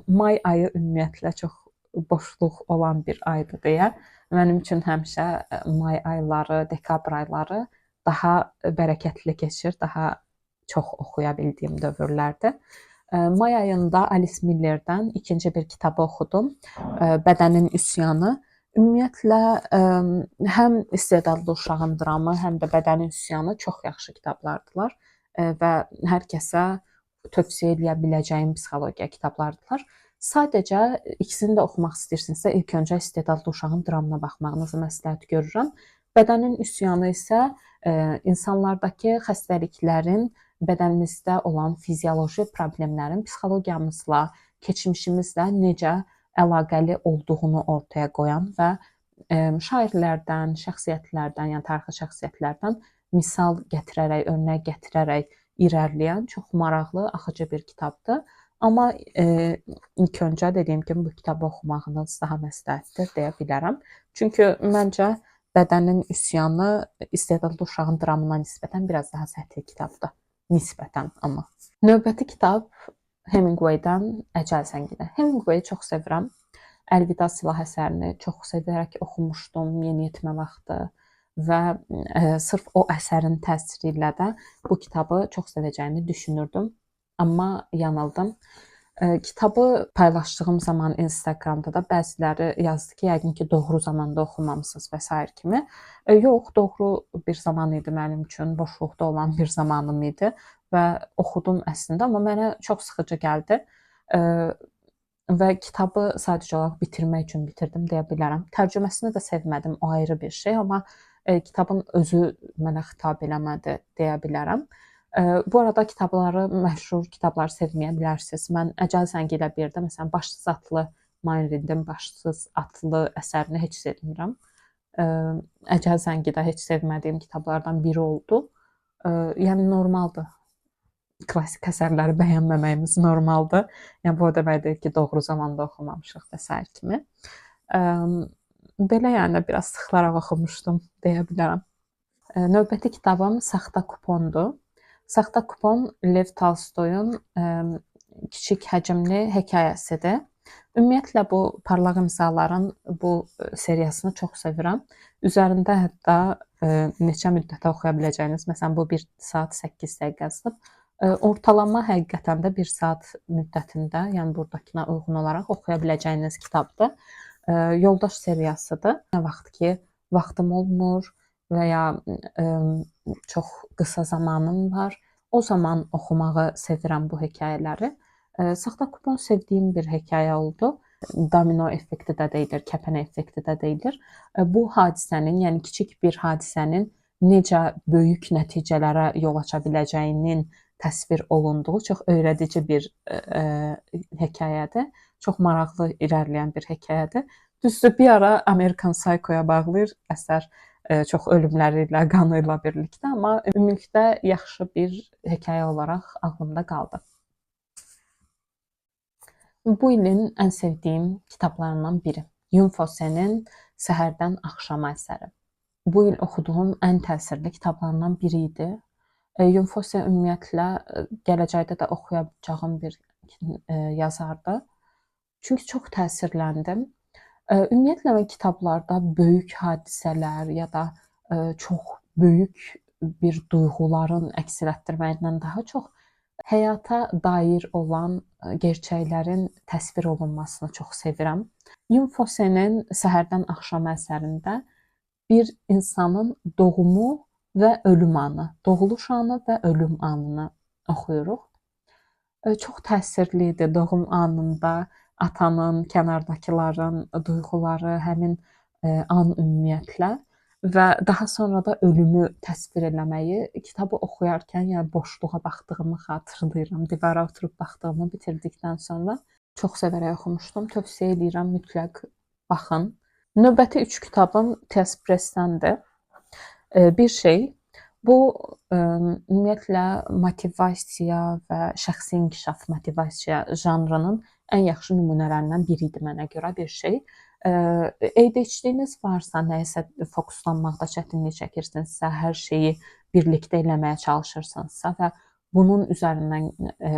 May ayı ümumiyyətlə çox boşluq olan bir aydır deyə mənim üçün həmişə may ayları, dekabr ayları daha bərəkətli keçir, daha çox oxuya bildiyim dövrlərdir. May ayında Alice Millerdən ikinci bir kitabı oxudum, Bədənin Üsyanı. Ümumiyyətlə, həm İstedadlı Uşağın Dramı, həm də Bədənin Üsyanı çox yaxşı kitablardılar və hər kəsə tövsiyə edə biləcəyim psixologiya kitablardılar. Sadəcə ikisini də oxumaq istəyirsinizsə, ilk öncə İstedadlı Uşağın Dramına baxmağınızı məsləhət görürəm. Bədənin Üsyanı isə insanlardakı xəstəliklərin bədənimizdə olan fizioloji problemlərin psixologiyamızla, keçmişimizlə necə əlaqəli olduğunu ortaya qoyan və şairlərdən, şəxsiyyətlərdən, yəni tarixi şəxsiyyətlərdən misal gətirərək, örnək gətirərək irəliləyən çox maraqlı, axıcı bir kitabdır. Amma ilk öncə dediyim kimi bu kitabı oxumağınız daha məsləhətdir deyə bilərəm. Çünki məncə Bədənin Üsyanı İstedadlı Uşağın Dramına nisbətən biraz daha səthi kitabdır. Nisbətən amma. Növbəti kitab Hemingway'dən Əcəl Zənginə. Hemingway'i çox sevirəm. Əlvida Silah əsərini çox sevərək oxumuşdum yeniyetmə vaxtı və sırf o əsərin təsiri ilə də bu kitabı çox sevəcəyimi düşünürdüm. Amma yanıldım. Kitabı paylaşdığım zaman Instagramda da bəziləri yazdı ki, yəqin ki, doğru zamanda oxumamısınız və s. kimi. Yox, doğru bir zaman idi mənim üçün, boşluqda olan bir zamanım idi və oxudum əslində, amma mənə çox sıxıcı gəldi və kitabı sadəcə olaraq bitirmək üçün bitirdim deyə bilərəm. Tərcüməsini də sevmədim, o ayrı bir şey, amma kitabın özü mənə xitab eləmədi deyə bilərəm. Bu arada kitabları, məşhur kitabları sevməyə bilərsiniz. Mən Əcəl Zəngilə birdə, məsələn, Başsız Atlı, Main Rindin Başsız Atlı əsərini heç sevmirəm. Əcəl Zəngi də heç sevmədiyim kitablardan biri oldu. Yəni normaldır. klassik əsərləri bəyənməməyimiz normaldır. Yəni bu o demək deyil ki, doğru zamanda oxumamışıq və sair kimi. Belə yəni biraz sıxılaraq oxumuşdum deyə bilərəm. Növbəti kitabım Saxta kupondur. Saxta kupon Lev Tolstoyun kiçik həcmli hekayəsidir. Ümumiyyətlə bu Parlaq İmzaların bu seriyasını çox sevirəm. Üzərində hətta neçə müddətə oxuya biləcəyiniz, məsələn bu 1 saat 8 dəqiqə yazılıb. Ortalama həqiqətən də 1 saat müddətində, yəni burdakına uyğun olaraq oxuya biləcəyiniz kitabdır. Yoldaş seriyasıdır. Nə vaxt ki, vaxtım olmur və ya çox qısa zamanım var, o zaman oxumağı sevirəm bu hekayələri. Saxta kupon sevdiyim bir hekayə oldu. Domino effekti də deyilir, kəpənək effekti də deyilir. Bu hadisənin, yəni kiçik bir hadisənin necə böyük nəticələrə yol aça biləcəyinin təsvir olunduğu çox öyrədici bir hekayədir. Çox maraqlı irəliləyən bir hekayədir. Düzdür, bir ara American Psycho-ya bağlayır əsər çox ölümləri ilə, qanı ilə birlikdə, amma ümumilikdə yaxşı bir hekayə olaraq ağlımda qaldı. Bu ilin ən sevdiyim kitablarından biri. Yun Fose'nin Səhərdən Axşama əsəri. Bu il oxuduğum ən təsirli kitablarından biri idi. Yun Fose ümumiyyətlə gələcəkdə də oxuyacağım bir yazardır. Çünki çox təsirləndim. Ümumiyyətlə mən kitablarda böyük hadisələr ya da çox böyük bir duyğuların əks etdirməyindən daha çox həyata dair olan gerçəklərin təsvir olunmasını çox sevirəm. Yun Fose'nin Səhərdən Axşama əsərində bir insanın doğumu və ölüm anı, doğuluş anı və ölüm anını oxuyuruq. Çox təsirli idi doğum anında atanın, kənardakıların duyğuları, həmin an ümumiyyətlə və daha sonra da ölümü təsvir eləməyi kitabı oxuyarkən, yəni boşluğa baxdığımı xatırlayıram. Divara oturub baxdığımı bitirdikdən sonra çox sevərək oxumuşdum. Tövsiyə edirəm, mütləq baxın. Növbəti 3 kitabım Tess Press'dəndir. Bir şey, bu ümumiyyətlə motivasiya və şəxsi inkişaf motivasiya janrının ən yaxşı nümunələrindən biri idi mənə görə bir şey. ADHD-niz varsa, nəyisə fokuslanmaqda çətinlik çəkirsinizsə, hər şeyi birlikdə eləməyə çalışırsınızsa və bunun üzərindən,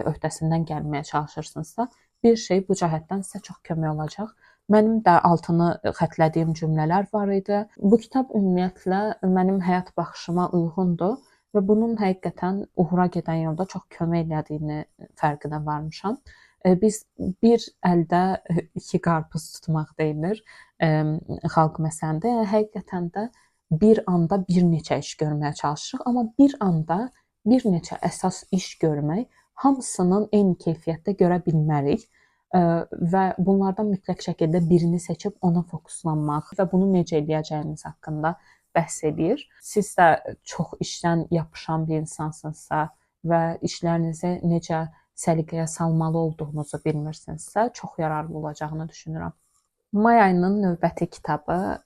öhdəsindən gəlməyə çalışırsınızsa, bir şey bu cəhətdən sizə çox kömək olacaq. Mənim də altını xətlədiyim cümlələr var idi. Bu kitab ümumiyyətlə mənim həyat baxışıma uyğundur və bunun həqiqətən uğura gedən yolda çox kömək elədiyini fərqinə varmışam. Biz bir əldə 2 qarpız tutmaq deyilir xalq məsəlində. Yəni həqiqətən də bir anda bir neçə iş görməyə çalışırıq, amma bir anda bir neçə əsas iş görmək hamısının eyni keyfiyyətdə görə bilmərik və bunlardan mütləq şəkildə birini seçib ona fokuslanmaq və bunu necə edəcəyiniz haqqında bəhs edir. Siz də çox işdən yapışan bir insansınızsa və işlərinizi necə səliqəyə salmalı olduğunuzu bilmirsinizsə, çox yararlı olacağını düşünürəm. May ayının növbəti kitabı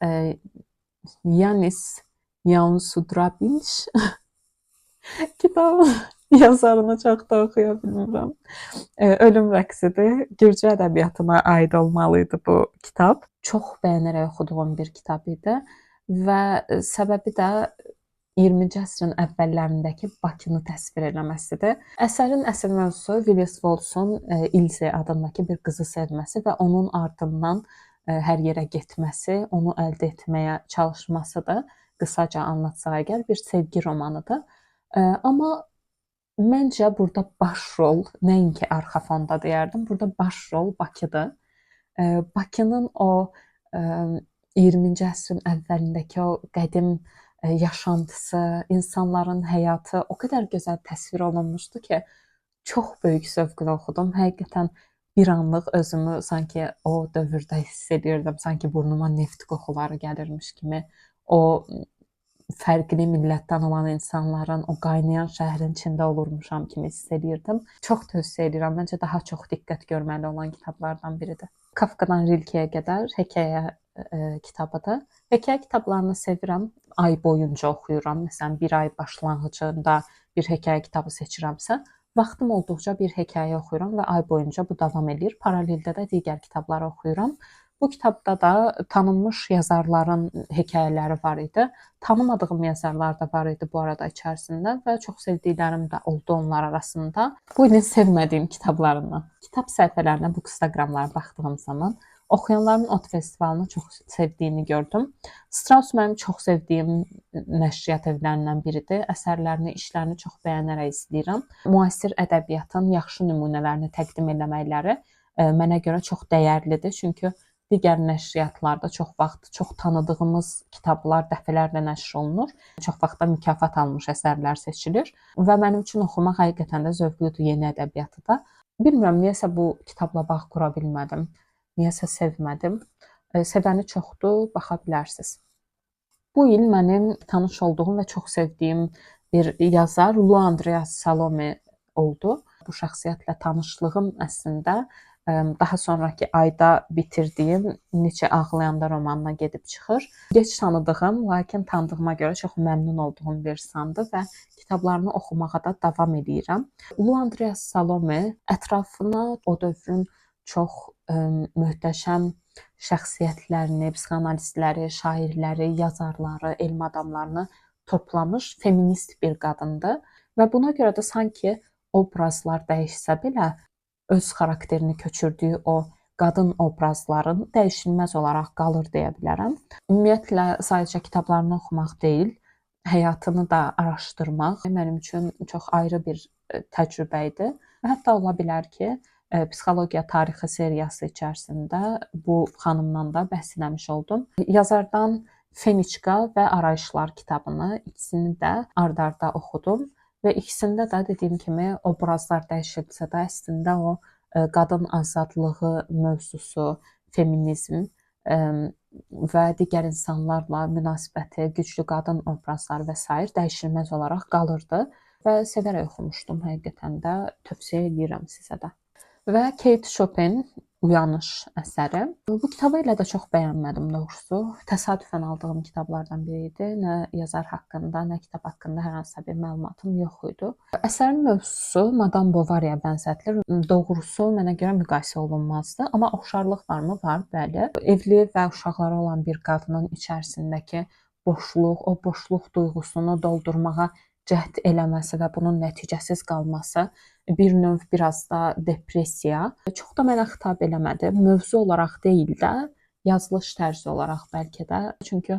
Yanis Yaunsudrabinç kitabın yazarını çox da oxuya bilmirəm. Ölüm rəqsidir. Gürcü ədəbiyyatına aid olmalı idi bu kitab. Çox bəyənərək oxuduğum bir kitab idi və səbəbi də 20-ci əsrin əvvəllərindəki Bakını təsvir eləməsidir. Əsərin əsl mövzusu Willis Wallace'un Ilse adındakı bir qızı sevməsi və onun ardından hər yerə getməsi, onu əldə etməyə çalışmasıdır. Qısaca anlatsağa gəl bir sevgi romanıdır. Amma məncə burada baş rol, nəinki arxa fonda deyərdim, burada baş rol Bakıdır. Bakının o 20-ci əsrin əvvəlindəki o qədim yaşantısı, insanların həyatı o qədər gözəl təsvir olunmuşdu ki, çox böyük zövqlə oxudum. Həqiqətən bir anlıq özümü sanki o dövrdə hiss edirdim, sanki burnuma neft qoxuları gəlirmiş kimi, o fərqli millətdən olan insanların o qaynayan şəhərin içində olurmuşam kimi hiss edirdim. Çox tövsiyə edirəm. Məncə daha çox diqqət görməli olan kitablardan biridir. Kafkadan Rilkeyə qədər hekayə kitabıdır. Hekayə kitablarını sevirəm. Ay boyunca oxuyuram. Məsələn, bir ay başlanğıcında bir hekayə kitabı seçirəmsə, Vaxtım olduqca bir hekayə oxuyuram və ay boyunca bu davam edir. Paraleldə də digər kitabları oxuyuram. Bu kitabda da tanınmış yazarların hekayələri var idi. Tanımadığım yazarlar da var idi bu arada içərisində və çox sevdiklərim də oldu onlar arasında. Bu ilin sevmədiyim kitablarından. Kitab səhifələrinə, bu Instagramlara baxdığım zaman oxuyanların Ot festivalını çox sevdiyini gördüm. Strauss mənim çox sevdiyim nəşriyyat evlərindən biridir. Əsərlərini, işlərini çox bəyənərək izləyirəm. Müasir ədəbiyyatın yaxşı nümunələrini təqdim etməkləri mənə görə çox dəyərlidir. Çünki digər nəşriyyatlarda çox vaxt çox tanıdığımız kitablar dəfələrlə nəşr olunur. Çox vaxt da mükafat almış əsərlər seçilir və mənim üçün oxumaq həqiqətən də zövqlüdür yeni ədəbiyyatı da. Bilmirəm niyəsə bu kitabla bağ qura bilmədim. Niyəsə sevmədim. Sevəni çoxdur, baxa bilərsiniz. Bu il mənim tanış olduğum və çox sevdiyim bir yazar Lu Andreas Salome oldu. Bu şəxsiyyətlə tanışlığım əslində daha sonraki ayda bitirdiyim Neçə Ağlayanda romanına gedib çıxır. Geç tanıdığım, lakin tanıdığıma görə çox məmnun olduğum bir insandır və kitablarını oxumağa da davam edirəm. Lu Andreas Salome ətrafına o dövrün çox möhtəşəm şəxsiyyətlərini, psixoanalistləri, şairləri, yazarları, elm adamlarını toplamış feminist bir qadındır və buna görə də sanki obrazlar dəyişsə belə öz xarakterini köçürdüyü o qadın obrazların dəyişilməz olaraq qalır deyə bilərəm. Ümumiyyətlə sadəcə kitablarını oxumaq deyil, həyatını da araşdırmaq mənim üçün çox ayrı bir təcrübə idi. Hətta ola bilər ki, psixologiya tarixi seriyası içərisində bu xanımdan da bəhs etmiş oldum. Yazardan Feniçka və Arayışlar kitabını ikisini də ard-arda oxudum və ikisində də dediyim kimi obrazlar dəyişilsə də əslində o qadın azadlığı mövzusu, feminizm və digər insanlarla münasibəti, güclü qadın obrazları və s. dəyişilməz olaraq qalırdı və sevərək oxumuşdum həqiqətən də, tövsiyə edirəm sizə də. Və Kate Chopin Uyanış əsəri. Bu kitabı ilə də çox bəyənmədim doğrusu. Təsadüfən aldığım kitablardan biri idi. Nə yazar haqqında, nə kitab haqqında hər hansısa bir məlumatım yox idi. Əsərin mövzusu Madame Bovaryaya bənzədilir. Doğrusu mənə görə müqayisə olunmazdı, amma oxşarlıq varmı? Var, bəli. Evli və uşaqları olan bir qadının içərisindəki boşluq, o boşluq duyğusunu doldurmağa cəhd eləməsi və bunun nəticəsiz qalması bir növ biraz da depressiya. Çox da mənə xitab eləmədi. Mövzu olaraq deyil də, yazılış tərzi olaraq bəlkə də. Çünki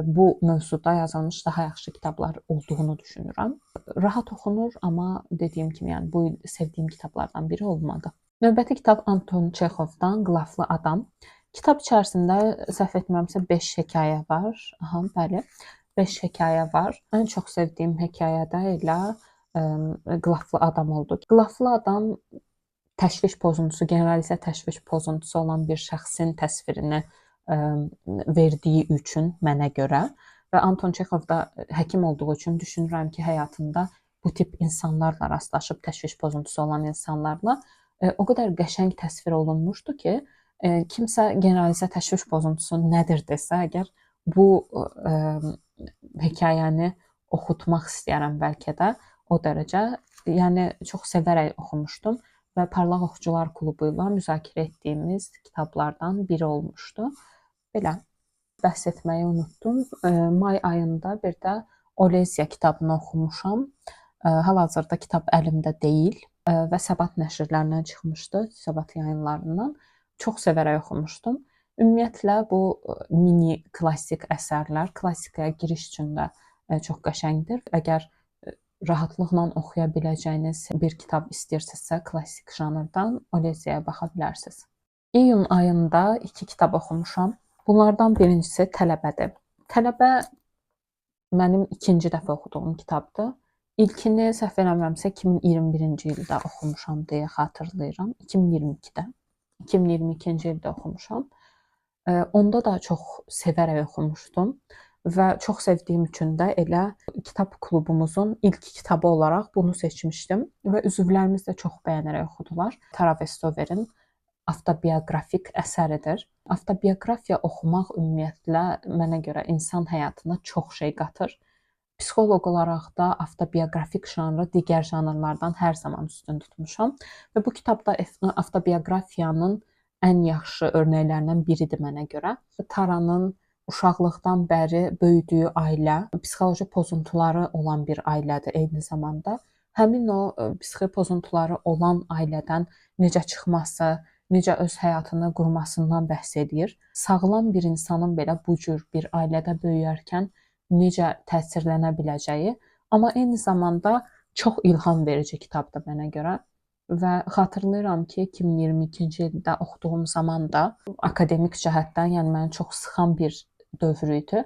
bu mövzuda yazılmış daha yaxşı kitablar olduğunu düşünürəm. Rahat oxunur, amma dediyim kimi, yəni bu il sevdiyim kitablardan biri olmadı. Növbəti kitab Anton Çexovdan Qlaflı Adam. Kitab içərisində səhv etmirəmsə 5 hekayə var. Aha, bəli. 5 hekayə var. Ən çox sevdiyim hekayə də elə Qlaflı Adam oldu. Qlaflı Adam təşviş pozuntusu, generalizə təşviş pozuntusu olan bir şəxsin təsvirini verdiyi üçün mənə görə və Anton Çexov da həkim olduğu üçün düşünürəm ki, həyatında bu tip insanlarla rastlaşıb, təşviş pozuntusu olan insanlarla o qədər qəşəng təsvir olunmuşdu ki, kimsə generalizə təşviş pozuntusu nədir desə, əgər bu hekayəni oxutmaq istəyərəm bəlkə də o dərəcə. Yəni çox sevərək oxumuşdum və Parlaq Oxucular Klubu ilə müzakirə etdiyimiz kitablardan biri olmuşdu. Belə bəhs etməyi unutdum. May ayında bir də Oleziya kitabını oxumuşam. Hal-hazırda kitab əlimdə deyil və Səbat nəşrlərindən çıxmışdı, Səbat yayınlarından. Çox sevərək oxumuşdum. Ümumiyyətlə bu mini klassik əsərlər klassikaya giriş üçün də çox qəşəngdir. Əgər rahatlıqla oxuya biləcəyiniz bir kitab istəyirsinizsə, klassik janrdan Oleziyaya baxa bilərsiniz. İyun ayında 2 kitab oxumuşam. Bunlardan birincisi Tələbədir. Tələbə mənim ikinci dəfə oxuduğum kitabdır. İlkini səhv eləmirəmsə 2021-ci ildə oxumuşam deyə xatırlayıram. 2022-də. 2022-ci ildə oxumuşam. Onda da çox sevərək oxumuşdum və çox sevdiyim üçün də elə kitab klubumuzun ilk kitabı olaraq bunu seçmişdim və üzvlərimiz də çox bəyənərək oxudular. Tara Vestoverin avtobioqrafik əsəridir. Avtobioqrafiya oxumaq ümumiyyətlə mənə görə insan həyatına çox şey qatır. Psixoloq olaraq da avtobioqrafik janrı digər janrlardan hər zaman üstün tutmuşam və bu kitab da avtobioqrafiyanın ən yaxşı örnəklərindən biridir mənə görə. Taranın uşaqlıqdan bəri böyüdüyü ailə psixoloji pozuntuları olan bir ailədir eyni zamanda. Həmin o psixi pozuntuları olan ailədən necə çıxması, necə öz həyatını qurmasından bəhs edir. Sağlam bir insanın belə bu cür bir ailədə böyüyərkən necə təsirlənə biləcəyi, amma eyni zamanda çox ilham verici kitabdır mənə görə. Və xatırlayıram ki, 2022-ci ildə oxuduğum zaman da akademik cəhətdən, yəni məni çox sıxan bir dövr idi.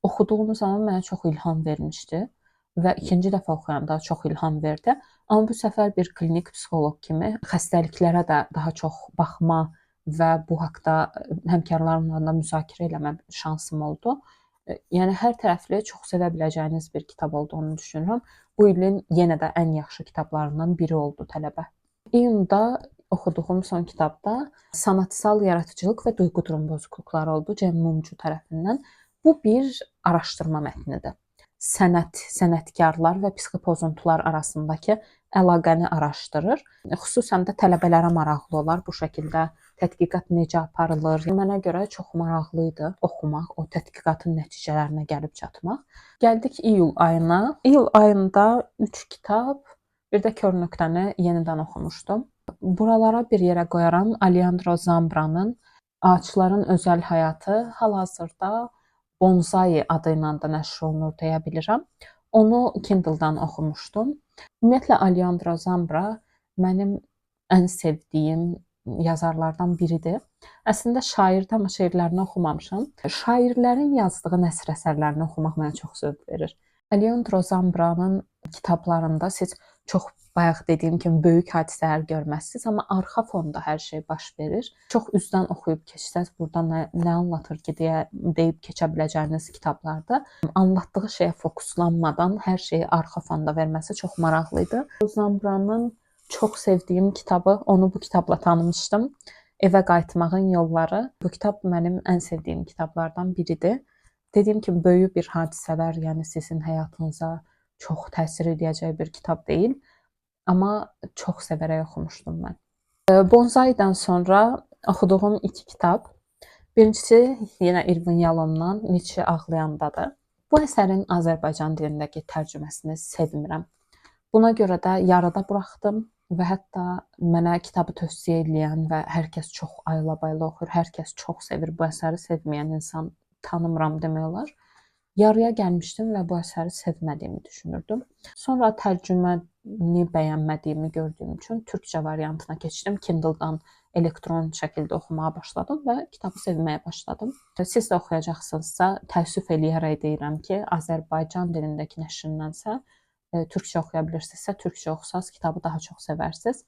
Oxuduğum zaman mənə çox ilham vermişdi və ikinci dəfə oxuyanda çox ilham verdi. Amma bu səfər bir klinik psixoloq kimi xəstəliklərə də daha çox baxma və bu haqqda həmkarlarımla da müzakirə etmə şansım oldu. Yəni hər tərəfli çox sevə biləcəyiniz bir kitab olduğunu düşünürəm. Bu ilin yenə də ən yaxşı kitablarından biri oldu tələbə. İyunda oxuduğum son kitabda sanatsal yaradıcılıq və duyğu durum pozukluqları oldu Cem Mumcu tərəfindən. Bu bir araşdırma mətnidir. Sənətkarlar və psixi pozuntular arasındakı əlaqəni araşdırır. Xüsusən də tələbələrə maraqlı olar bu şəkildə tədqiqat necə aparılır. Mənə görə çox maraqlı idi oxumaq, o tədqiqatın nəticələrinə gəlib çatmaq. Gəldik iyul ayına. İyul ayında 3 kitab, bir də Kör nöqtəni yenidən oxumuşdum. Buralara bir yerə qoyaram Alejandro Zambranın Ağacların Özəl Həyatı, hal-hazırda Bonsai adı ilə də nəşr olunur deyə bilirəm. Onu Kindle-dan oxumuşdum. Ümumiyyətlə Alejandro Zambra mənim ən sevdiyim yazarlardan biridir. Əslində şairdir, amma şeirlərini oxumamışam. Şairlərin yazdığı nəsr əsərlərini oxumaq mənə çox zövq verir. Alejandro Zambranın kitablarında siz çox bayaq dediyim kimi böyük hadisələr görməzsiniz, amma arxa fonda hər şey baş verir. Çox üzdən oxuyub keçsəz burada nə anlatır ki deyib keçə biləcəyiniz kitablarda anlatdığı şeyə fokuslanmadan hər şeyi arxa fonda verməsi çox maraqlı idi. Zambranın çox sevdiyim kitabı, onu bu kitabla tanımışdım. Evə qayıtmağın yolları. Bu kitab mənim ən sevdiyim kitablardan biridir. Dediyim kimi böyük bir hadisələr, yəni sizin həyatınıza çox təsir edəcək bir kitab deyil. Amma çox sevərək oxumuşdum mən. Bonsai'dən sonra oxuduğum 2 kitab. Birincisi yenə Irvin Yalomdan Nietzsche ağlayandadır. Bu əsərin Azərbaycan dilindəki tərcüməsini sevmirəm. Buna görə də yarıda buraxdım və hətta mənə kitabı tövsiyə edən və hər kəs çox ayla-bayla oxuyur, hər kəs çox sevir, bu əsəri sevməyən insan tanımıram demək olar. Yarıya gəlmişdim və bu əsəri sevmədiyimi düşünürdüm. Sonra tərcüməni bəyənmədiyimi gördüyüm üçün türkcə variantına keçdim. Kindle-dan elektron şəkildə oxumağa başladım və kitabı sevməyə başladım. Siz də oxuyacaqsınızsa, təəssüf eləyərək deyirəm ki, Azərbaycan dilindəki nəşrindənsə türkcə oxuya bilirsinizsə, türkcə oxusaz kitabı daha çox sevərsiniz.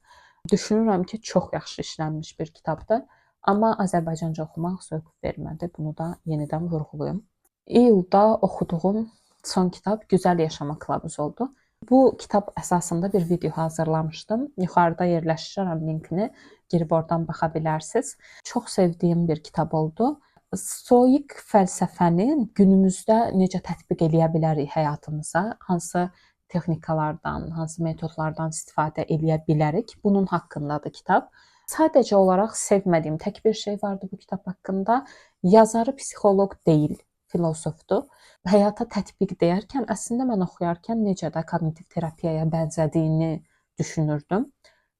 Düşünürəm ki, çox yaxşı işlənmiş bir kitabdır, amma Azərbaycanca oxumaq zövq vermədi. Bunu da yenidən vurğulayım. İyulda oxuduğum son kitab Gözəl Yaşama Kılavuzu oldu. Bu kitab əsasında bir video hazırlamışdım. Yuxarıda yerləşdirərəm linkini, girib oradan baxa bilərsiniz. Çox sevdiyim bir kitab oldu. Stoik fəlsəfəni günümüzdə necə tətbiq eləyə bilərik həyatımıza, hansı texnikalardan, hansı metodlardan istifadə eləyə bilərik, bunun haqqındadır kitab. Sadəcə olaraq sevmədiyim tək bir şey vardı bu kitab haqqında. Yazarı psixoloq deyil, filosofdur. Həyata tətbiq deyərkən əslində mən oxuyarkən necə də koqnitiv terapiyaya bənzədiyini düşünürdüm.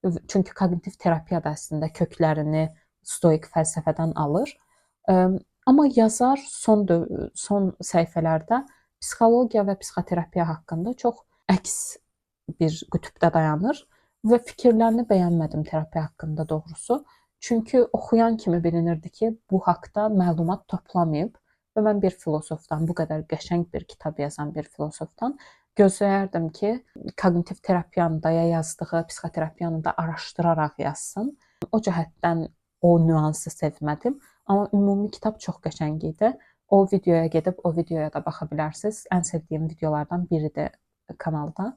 Çünki koqnitiv terapiya da əslində köklərini stoik fəlsəfədən alır. Amma yazar son səhifələrdə psixologiya və psixoterapiya haqqında çox əks bir qütbdə dayanır və fikirlərini bəyənmədim terapiya haqqında doğrusu. Çünki oxuyan kimi bilinirdi ki, bu haqqda məlumat toplamayıb və mən bir filosofdan, bu qədər qəşəng bir kitab yazan bir filosofdan gözləyərdim ki, koqnitiv terapiyanı da yazdığı, psixoterapiyanı da araşdıraraq yazsın. O cəhətdən o nüansı sevmədim, amma ümumi kitab çox qəşəng idi. O videoya gedib o videoya da baxa bilərsiniz. Ən sevdiyim videolardan biridir kanalda.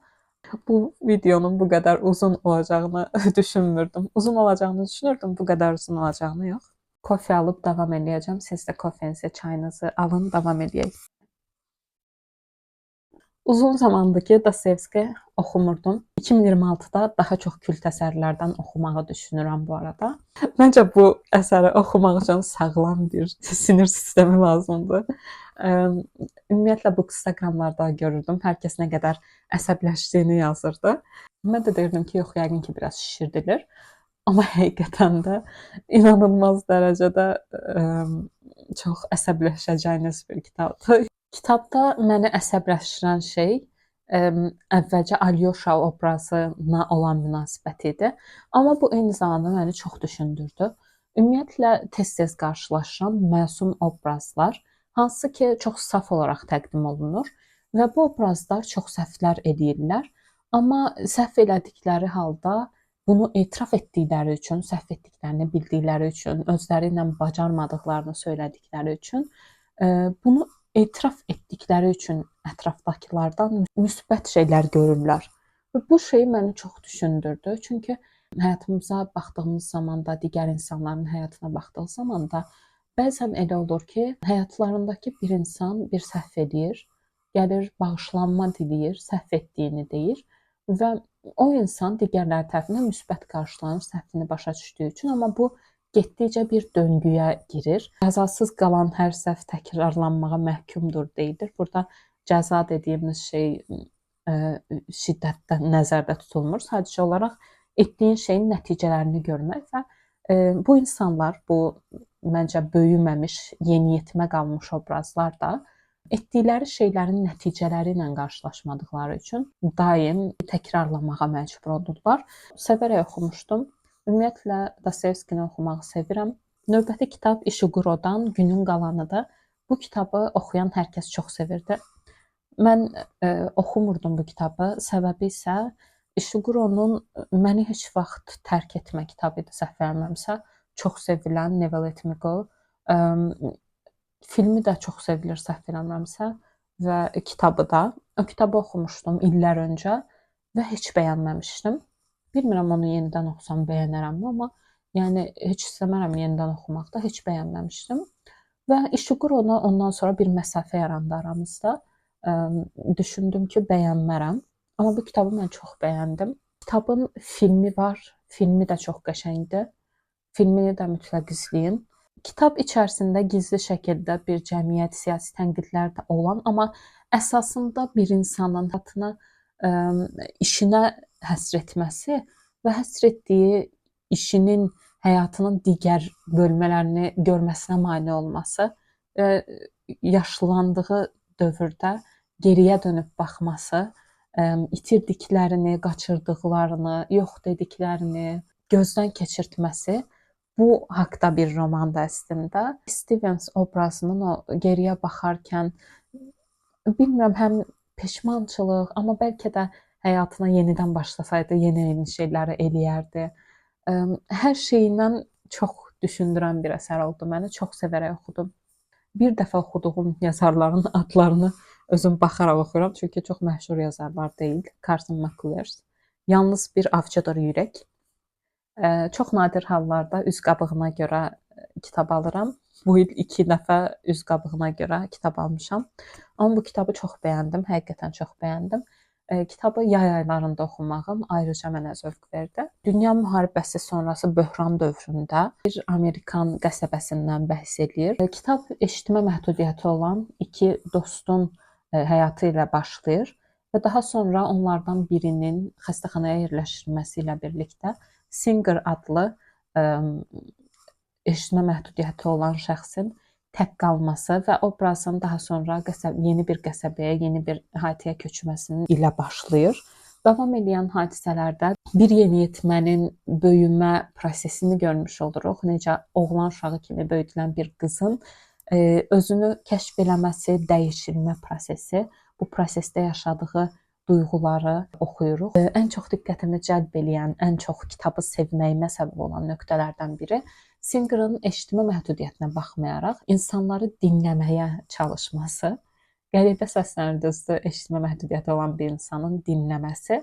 Bu videonun bu qədər uzun olacağını düşünmürdüm. Uzun olacağını düşünürdüm, bu qədər uzun olacağını yox. Kofe alıb davam edəcəm. Siz də kofenizi, çayınızı alın, davam edək. Uzun zamandır ki Dostoyevski oxumurdum. 2026-da daha çox kült əsərlərdən oxumağı düşünürəm bu arada. Məncə bu əsəri oxumaq üçün sağlam bir sinir sistemi lazımdır. Ümumiyyətlə bu Instagramlarda görürdüm. Hər kəs nə qədər əsəbləşdiyini yazırdı. Mən də deyirdim ki, yox, yəqin ki, biraz şişirdilir. Amma həqiqətən də inanılmaz dərəcədə çox əsəbləşəcəyiniz bir kitabdır. Kitabda məni əsəbləşdirən şey əvvəlcə Alyosha obrazına olan münasibəti idi. Amma bu eyni zamanda məni çox düşündürdü. Ümumiyyətlə tez-tez qarşılaşıram məsum obrazlar, hansı ki çox saf olaraq təqdim olunur və bu obrazlar çox səhvlər edirlər. Amma səhv elədikləri halda bunu etiraf etdikləri üçün, səhv etdiklərini bildikləri üçün, özləri ilə bacarmadıqlarını söylədikləri üçün bunu etiraf etdikləri üçün ətrafdakılardan müsbət şeylər görürlər. Və bu şey məni çox düşündürdü. Çünki həyatımıza baxdığımız zaman da, digər insanların həyatına baxdığımız zaman da bəzən elə olur ki, həyatlarındakı bir insan bir səhv edir, gəlir bağışlanma diləyir, səhv etdiyini deyir və o insan digərləri tərəfindən müsbət qarşılanır səhvini başa düşdüyü üçün, amma bu getdikcə bir döngüyə girir. Cəzasız qalan hər səhv təkrarlanmağa məhkumdur deyilir. Burada cəza dediyimiz şey şiddətlə nəzərdə tutulmur. Sadəcə olaraq etdiyin şeyin nəticələrini görmək və bu insanlar, bu məncə böyüməmiş, yeniyetmə qalmış obrazlar da etdikləri şeylərin nəticələri ilə qarşılaşmadıqları üçün daim təkrarlamağa məcbur olurlar. Sevərək oxumuşdum. Ümumiyyətlə Dostoyevskini oxumağı sevirəm. Növbəti kitab Işıgurodan Günün qalanıdır. Bu kitabı oxuyan hər kəs çox sevirdi. Mən oxumurdum bu kitabı. Səbəbi isə Işıguronun məni heç vaxt tərk etmə kitabı idi, səhv vermirəmsə. Çox sevilən Never Let Me Go. Filmi də çox sevilir, səhv vermirəmsə və kitabı da. O kitabı oxumuşdum illər öncə və heç bəyənməmişdim. Bilmirəm onu yenidən oxusam bəyənərəmmi, amma yəni heç istəmərəm yenidən oxumaqda, heç bəyənməmişdim. Və Işıqurona ondan sonra bir məsafə yarandı aramızda. Düşündüm ki, bəyənmərəm. Amma bu kitabı mən çox bəyəndim. Kitabın filmi var, filmi də çox qəşəngdir. Filmini də mütləq izləyin. Kitab içərisində gizli şəkildə bir cəmiyyət, siyasi tənqidlər də olan, amma əsasında bir insanın həyatına, işinə həsr etməsi və həsr etdiyi işinin həyatının digər bölmələrini görməsinə mane olması, yaşlandığı dövrdə geriyə dönüb baxması, itirdiklərini, qaçırdıqlarını, yox dediklərini gözdən keçirtməsi bu haqda bir romandır əslində. Stevens obrazının o geriyə baxarkən bilmirəm, həm peşmançılıq, amma bəlkə də həyatına yenidən başlasaydı, yeni şeyləri eləyərdi. Hər şeyindən çox düşündürən bir əsər oldu məni. Çox sevərək oxudum. Bir dəfə oxuduğum yazarların adlarını özüm baxaraq oxuyuram, çünki çox məşhur yazarlar deyil. Carson McCullers. Yalnız bir avcıdır ürək. Çox nadir hallarda üz qabığına görə kitab alıram. Bu il 2 dəfə üz qabığına görə kitab almışam. Amma bu kitabı çox bəyəndim, həqiqətən çox bəyəndim. Kitabı yay aylarında oxumağım ayrıca mənə zövq verdi. Dünya müharibəsi sonrası böhran dövründə bir Amerikan qəsəbəsindən bəhs edir. Kitab eşitmə məhdudiyyəti olan 2 dostun həyatı ilə başlayır və daha sonra onlardan birinin xəstəxanaya yerləşdirilməsi ilə birlikdə Singer adlı eşitmə məhdudiyyəti olan şəxsin tək qalması və obrazın daha sonra yeni bir qəsəbəyə, yeni bir hayətəyə köçməsinin ilə başlayır. Davam edən hadisələrdə bir yeniyetmənin böyümə prosesini görmüş oluruq. Necə oğlan uşağı kimi böyüdülən bir qızın özünü kəşf eləməsi, dəyişilmə prosesi, bu prosesdə yaşadığı duyğuları oxuyuruq. Ən çox diqqətimi cəlb edən, ən çox kitabı sevməyimə səbəb olan nöqtələrdən biri Singer'ın eşitmə məhdudiyyətinə baxmayaraq insanları dinləməyə çalışması. Qəribə səslənir düzdür, eşitmə məhdudiyyəti olan bir insanın dinləməsi.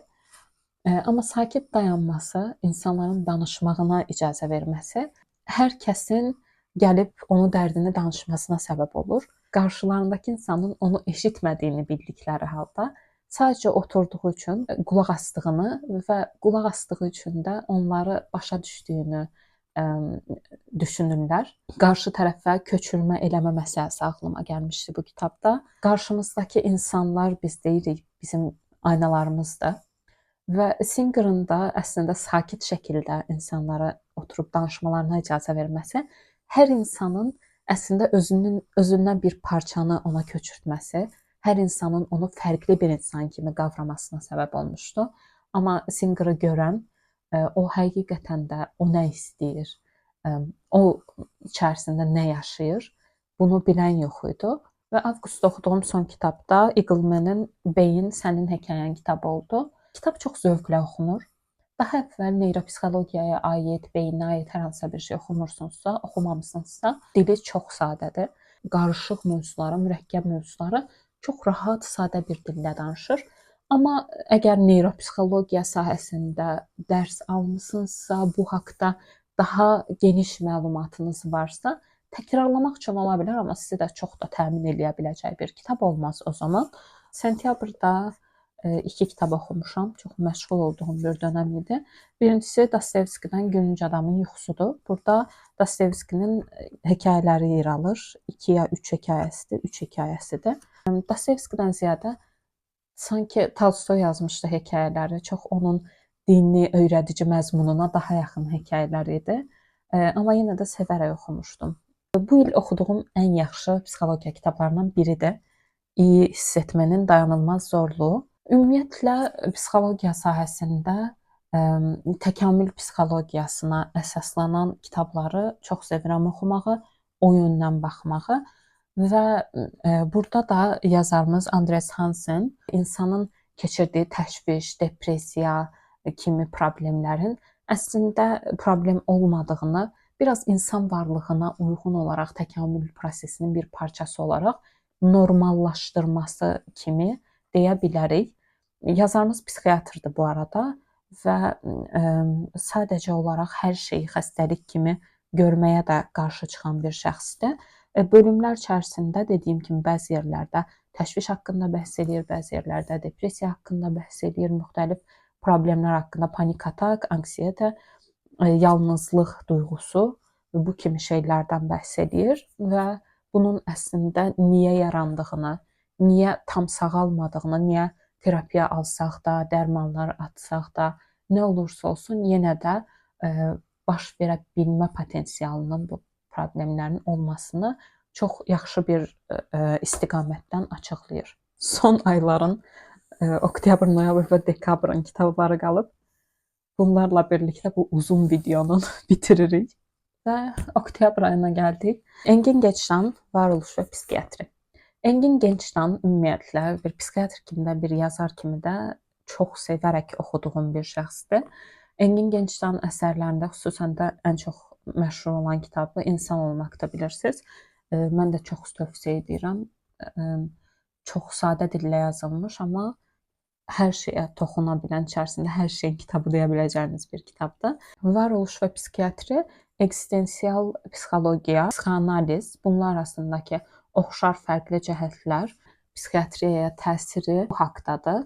Amma sakit dayanması, insanların danışmağına icazə verməsi hər kəsin gəlib onun dərdini danışmasına səbəb olur. Qarşılarındakı insanın onu eşitmədiyini bildikləri halda Sadəcə oturduğu üçün qulaq asdığını və qulaq asdığı üçün də onları başa düşdüyünü düşünürlər. Qarşı tərəfə köçürmə eləmə məsələsi ağlıma gəlmişdi bu kitabda. Qarşımızdakı insanlar biz deyirik, bizim aynalarımızdır. Və Singer'ın da əslində sakit şəkildə insanlara oturub danışmalarına icazə verməsi, hər insanın əslində özündən bir parçanı ona köçürtməsi, hər insanın onu fərqli bir insan kimi qavramasına səbəb olmuşdu. Amma Singer'ı görən, o həqiqətən də o nə istəyir, o içərisində nə yaşayır, bunu bilən yox idi. Və avqustda oxuduğum son kitab da Eagleman'ın Beyin Sənin hekayən kitabı oldu. Kitab çox zövqlə oxunur. Daha əvvəl neyropsixologiyaya aid, beyinə aid hər hansısa bir şey oxumamısınızsa, dili çox sadədir. Qarışıq mövzuları, mürəkkəb mövzuları çox rahat, sadə bir dillə danışır. Amma əgər neyropsixologiya sahəsində dərs almısınızsa, bu haqqda daha geniş məlumatınız varsa, təkrarlamaq üçün ola bilər, amma sizi də çox da təmin eləyə biləcək bir kitab olmaz o zaman. Sentyabrda 2 kitab oxumuşam. Çox məşğul olduğum bir dönəm idi. Birincisi Dostoyevskidən Gülünc adamın yuxusudur. Burada Dostoyevskinin hekayələri yer alır. 2 ya 3 hekayəsidir, 3 hekayəsidir. Dostoyevskidən ziyadə sanki Tolstoy yazmışdı hekayələri. Çox onun dini, öyrədici məzmununa daha yaxın hekayələr idi. Amma yenə də sevərək oxumuşdum. Bu il oxuduğum ən yaxşı psixologiya kitablarından biridir. İyi hiss etmənin dayanılmaz zorluğu. Ümumiyyətlə psixologiya sahəsində təkamül psixologiyasına əsaslanan kitabları çox sevirəm oxumağı, o yöndən baxmağı və burada da yazarımız Andreas Hansen insanın keçirdiyi təşviş, depressiya kimi problemlərin əslində problem olmadığını, biraz insan varlığına uyğun olaraq təkamül prosesinin bir parçası olaraq normallaşdırması kimi deyə bilərik. Yazarımız psixiatrdır bu arada və sadəcə olaraq hər şeyi xəstəlik kimi görməyə də qarşı çıxan bir şəxsdir. Bölümlər içərisində dediyim kimi bəzi yerlərdə təşviş haqqında bəhs edir, bəzi yerlərdə depressiya haqqında bəhs edir, müxtəlif problemlər haqqında panik atak, anksiyete, yalnızlıq duyğusu bu kimi şeylərdən bəhs edir və bunun əslində niyə yarandığını, niyə tam sağalmadığını, niyə terapiya alsaq da, dərmanlar atsaq da, nə olursa olsun yenə də baş verə bilmə potensialının bu problemlərin olmasını çox yaxşı bir istiqamətdən açıqlayır. Son ayların oktyabr, noyabr və dekabrın kitabları qalıb. Bunlarla birlikdə bu uzun videonu bitiririk. Və oktyabr ayına gəldik. Engin Geçdan, Varoluş və Psixiatri. Engin Geçdan ümumiyyətlə bir psixiatr kimi də, bir yazar kimi də çox sevərək oxuduğum bir şəxsdir. Engin Geçdan əsərlərində xüsusən də ən çox məşhur olan kitabı İnsan olmaqdır, bilirsiniz. Mən də çox tövsiyə edirəm. Çox sadə dillə yazılmış, amma hər şeyə toxuna bilən, içərisində hər şeyin kitabı deyə biləcəyiniz bir kitabdır. Varoluş və Psixiatri eksistensial psixologiya, psixoanaliz, bunlar arasındakı oxşar fərqli cəhətlər, psixiatriyaya təsiri bu haqqdadır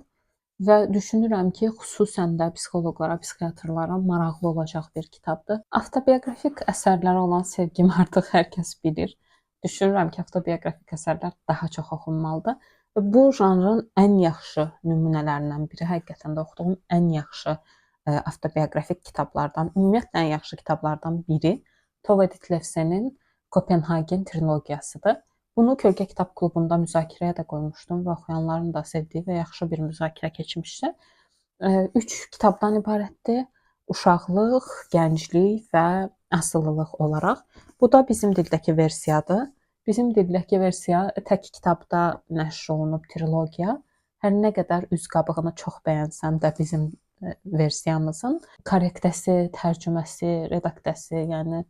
və düşünürəm ki, xüsusən də psixoloqlara, psixiatrlara maraqlı olacaq bir kitabdır. Avtobioqrafik əsərlərə olan sevgimi artıq hər kəs bilir. Düşünürəm ki, avtobioqrafik əsərlər daha çox oxunmalıdır. Bu janrın ən yaxşı nümunələrindən biri, həqiqətən də oxuduğum ən yaxşı avtobioqrafik kitablardan, ümumiyyətlə ən yaxşı kitablardan biri Tove Ditlevsenin Kopenhagen trilogiyasıdır. Bunu Kölgə Kitab Klubunda müzakirəyə də qoymuşdum və oxuyanların da sevdiyi və yaxşı bir müzakirə keçmişdi. 3 kitabdan ibarətdir. Uşaqlıq, gənclik və asılılıq olaraq. Bu da bizim dildəki versiyadır. Bizim dildəki versiya tək kitabda nəşr olunub trilogiya. Hər nə qədər üz qabığını çox bəyənsəm də bizim versiyamızın korrektəsi, tərcüməsi, redaktəsi, yəni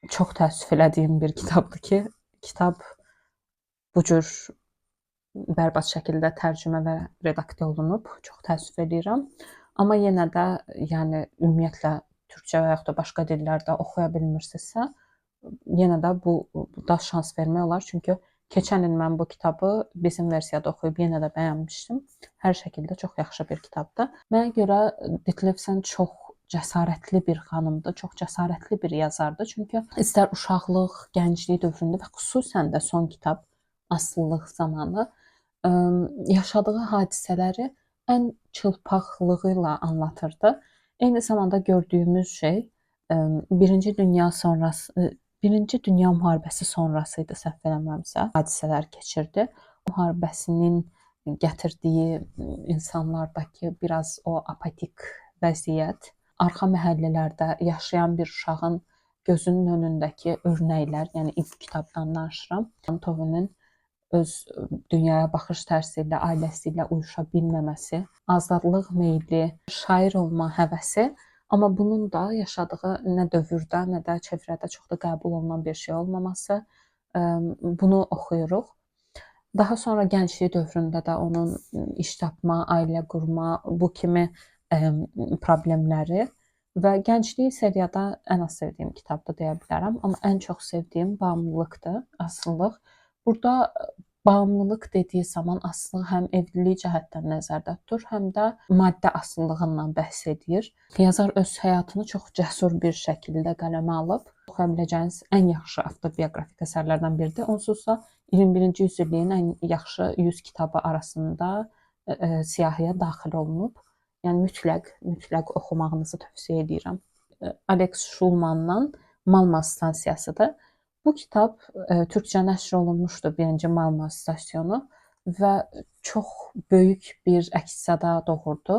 çox təəssüf elədiyim bir kitabdır ki, kitab bu cür bərbad şəkildə tərcümə və redaktə olunub. Çox təəssüf edirəm. Amma yenə də, yəni ümumiyyətlə türkcə və yaxud da başqa dillərdə oxuya bilmirsinizsə, yenə də bu da şans vermək olar. Çünki Keçən il mən bu kitabı bizim versiyada oxuyub yenə də bəyənmişdim. Hər şəkildə çox yaxşı bir kitabdır. Mənə görə Ditlevsen çox cəsarətli bir xanımdır, çox cəsarətli bir yazardır. Çünki istər uşaqlıq, gənclik dövründə və xüsusən də son kitab asılılıq zamanı yaşadığı hadisələri ən çılpaqlığı ilə anlatırdı. Eyni zamanda gördüyümüz şey Birinci Dünya müharibəsi sonrası idi, səhv eləmirəmsə, hadisələr keçirdi. Müharibəsinin gətirdiyi insanlardakı biraz o apatik vəziyyət, arxa məhəllələrdə yaşayan bir uşağın gözünün önündəki örnəklər, yəni ilk kitabdan danışıram. Antovinin öz dünyaya baxış tərzi ilə, ailəsi ilə uyuşa bilməməsi, azadlıq meyli, şair olma həvəsi, amma bunun da yaşadığı nə dövrdə, nə də çevrədə çox da qəbul olunan bir şey olmaması, bunu oxuyuruq. Daha sonra gənclik dövründə də onun iş tapma, ailə qurma, bu kimi problemləri və gənclik seriyada ən az sevdiyim kitabdır deyə bilərəm, amma ən çox sevdiyim Bağımlılıqdır, Asılılıq. Burada bağımlılıq dediyi zaman asılılıq həm evlilik cəhətdən nəzərdə tutur, həm də maddə asıllığından bəhs edir. Yazar öz həyatını çox cəsur bir şəkildə qələmə alıb. Oxuya biləcəyiniz ən yaxşı avtobioqrafik əsərlərdən biridir. Onsuz da 21-ci yüzilliyin ən yaxşı 100 kitabı arasında siyahıya daxil olunub. Yəni mütləq oxumağınızı tövsiyə edirəm. Alex Shulman'dan Malma stansiyasıdır. Bu kitab türkcə nəşr olunmuşdu, birinci Malma stasyonu və çox böyük bir əks-səda doğurdu.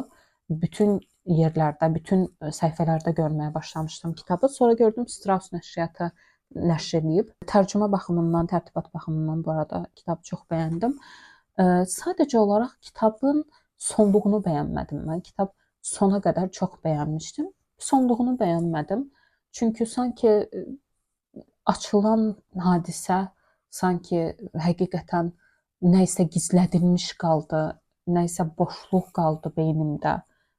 Bütün yerlərdə, bütün səhifələrdə görməyə başlamışdım kitabı. Sonra gördüm Strauss nəşriyyatı nəşr edib. Tərcümə baxımından, tərtibat baxımından bu arada kitabı çox bəyəndim. Sadəcə olaraq kitabın sonluğunu bəyənmədim mən. Kitab sona qədər çox bəyənmişdim. Sonluğunu bəyənmədim. Çünki sanki açılan hadisə sanki həqiqətən nə isə gizlədilmiş qaldı, nə isə boşluq qaldı beynimdə.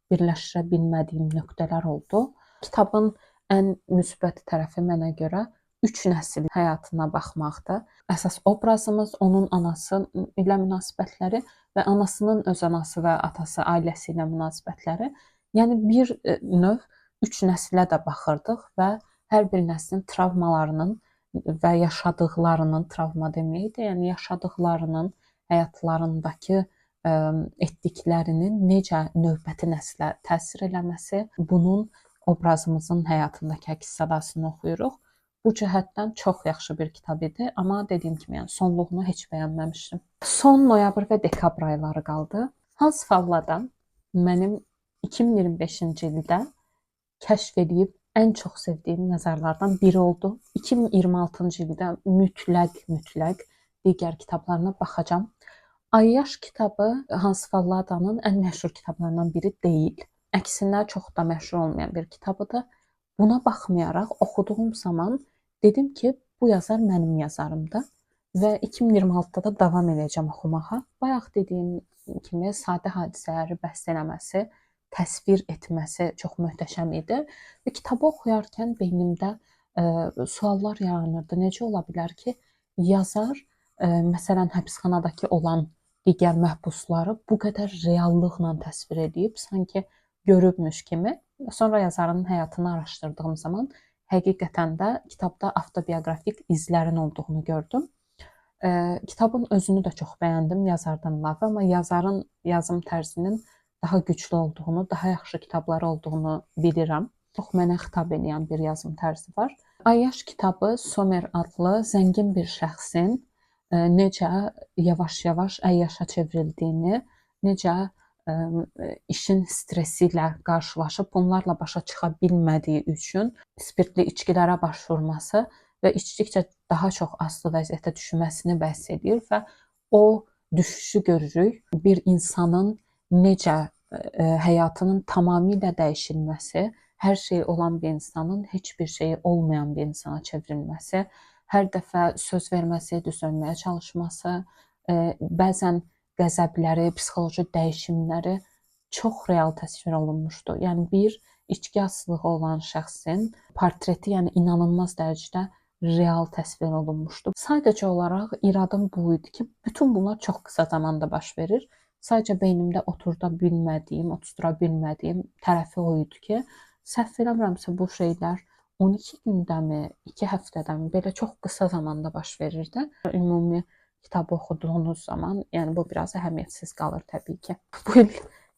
Birləşdirə bilmədiyim nöqtələr oldu. Kitabın ən müsbət tərəfi mənə görə 3 nəsil həyatına baxmaqdır. Əsas obrazımız onun anası ilə münasibətləri və anasının öz anası və atası ailəsi ilə münasibətləri. Yəni bir növ 3 nəslə də baxırdıq və hər bir nəslin travmalarının və yaşadıqlarının, travma deməyək də, yəni yaşadıqlarının, həyatlarındakı etdiklərinin necə növbəti nəslə təsir eləməsi, bunun obrazımızın həyatındakı əks-sədasını oxuyuruq. Bu cəhətdən çox yaxşı bir kitab idi, amma dediyim kimi, yəni sonluğunu heç bəyənməmişdim. Son noyabr və dekabr ayları qaldı. Hans Falladan mənim 2025-ci ildə kəşf edib ən çox sevdiyim yazarlardan biri oldu. 2026-cı ildə mütləq digər kitablarına baxacağam. Ayyaş kitabı Hans Falladanın ən məşhur kitablarından biri deyil. Əksinə çox da məşhur olmayan bir kitabıdır. Buna baxmayaraq oxuduğum zaman dedim ki, bu yazar mənim yazarımdır və 2026-da da davam edəcəm oxumağa. Bayaq dediyim kimi sadə hadisələri bəhs eləməsi, təsvir etməsi çox möhtəşəm idi və kitabı oxuyarkən beynimdə suallar yaranırdı. Necə ola bilər ki, yazar məsələn həbsxanadakı olan digər məhbusları bu qədər reallıqla təsvir edib, sanki görübmüş kimi. Sonra yazarın həyatını araşdırdığım zaman həqiqətən də kitabda avtobioqrafik izlərin olduğunu gördüm. Kitabın özünü də çox bəyəndim yazardan əlavə, amma yazarın yazım tərzinin daha güclü olduğunu, daha yaxşı kitabları olduğunu bilirəm. Çox mənə xitab edən bir yazım tərzi var. Ayyaş kitabı Somer adlı zəngin bir şəxsin necə yavaş-yavaş əyyaşa çevrildiyini, necə işin stresi ilə qarşılaşıb bunlarla başa çıxa bilmədiyi üçün spirtli içkilərə başvurması və içdikcə daha çox aslı vəziyyətə düşməsini bəhs edir və o düşüşü görürük. Bir insanın necə həyatının tamamilə dəyişilməsi, hər şey olan bir insanın heç bir şeyi olmayan bir insana çevrilməsi, hər dəfə söz verməsi, düz dönməyə çalışması, bəzən qəzəbləri, psixoloji dəyişimləri çox real təsvir olunmuşdu. Yəni bir içki asılılığı olan şəxsin portreti, yəni inanılmaz dərəcədə real təsvir olunmuşdu. Sadəcə olaraq iradım bu idi ki, bütün bunlar çox qısa zamanda baş verir. Sadəcə beynimdə oturda bilmədiyim, oturdura bilmədiyim tərəfi o idi ki, səhv eləmirəmsə bu şeylər 12 gündəmi, 2 həftədəmi belə çox qısa zamanda baş verirdi. Ümumi kitabı oxuduğunuz zaman, yəni bu biraz əhəmiyyətsiz qalır təbii ki. Bu il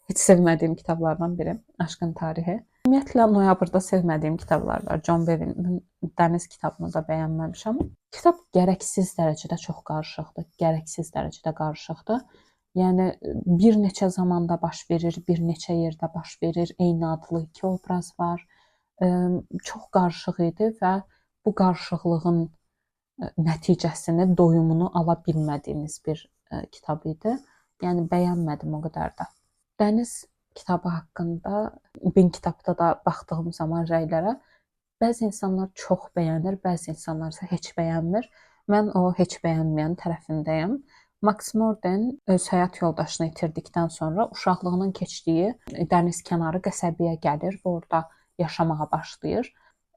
heç sevmədiyim kitablardan biri Aşkın Tarihi. Ümumiyyətlə noyabrda sevmədiyim kitablar var. John Bevin Dəniz kitabını da bəyənməmişəm. Kitab gərəksiz dərəcədə çox qarışıqdır. Gərəksiz dərəcədə qarışıqdır. Yəni bir neçə zamanda baş verir, bir neçə yerdə baş verir. Eyni adlı 2 obraz var. Çox qarışıq idi və bu qarışıqlığın nəticəsini, doyumunu ala bilmədiyimiz bir kitab idi. Yəni bəyənmədim o qədər də. Dəniz kitabı haqqında Bin kitabda da baxdığım zaman rəylərə bəzi insanlar çox bəyənir, bəzi insanlar isə heç bəyənmir. Mən o heç bəyənməyən tərəfindəyəm. Max Morden öz həyat yoldaşını itirdikdən sonra uşaqlığının keçdiyi dəniz kənarı qəsəbəyə gəlir və orada yaşamağa başlayır.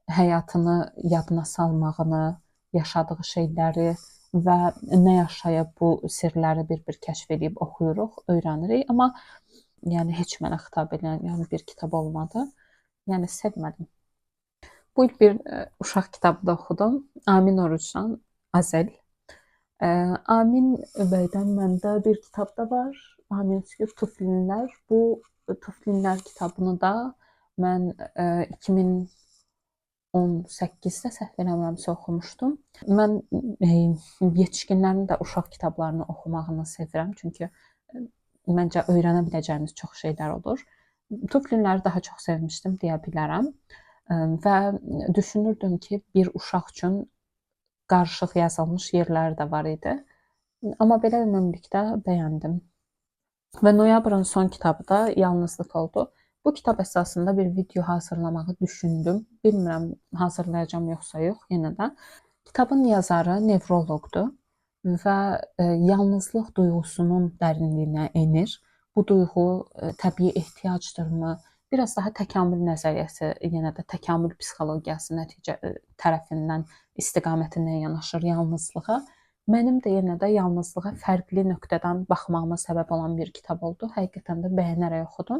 Həyatını yadına salmağını, yaşadığı şeyləri və nə yaşayıb bu sirləri bir-bir kəşf edib oxuyuruq, öyrənirik. Amma yəni heç mənə xitab edən bir kitab olmadı. Yəni sevmədim. Bu il bir uşaq kitabı da oxudum. Amin Orucdan Azel. Amin bəydən məndə bir kitab da var. Amin Sükut Tuflinlər. Bu Tuflinlər kitabını da mən 2018-də səhv eləmirəmsə oxumuşdum. Mən yetişkinlərin də uşaq kitablarını oxumağını sevirəm. Çünki məncə öyrənə biləcəyimiz çox şeylər olur. Tuflinləri daha çox sevmişdim deyə bilərəm. Və düşünürdüm ki, bir uşaq üçün qarışıq yazılmış yerləri də var idi. Amma belə ümumilikdə bəyəndim. Və noyabrın son kitabı da Yalnızlıq oldu. Bu kitab əsasında bir video hazırlamağı düşündüm. Bilmirəm hazırlayacağam yoxsa yox, yenə də. Kitabın yazarı nevroloqdur və yalnızlıq duyğusunun dərinliyinə enir. Bu duyğu təbii ehtiyacdırmı? Biraz daha təkamül nəzəriyyəsi, yenə də təkamül psixologiyası tərəfindən istiqamətindən yanaşır yalnızlığa. Mənim də yenə də yalnızlığa fərqli nöqtədən baxmağıma səbəb olan bir kitab oldu. Həqiqətən də bəyənərək oxudum.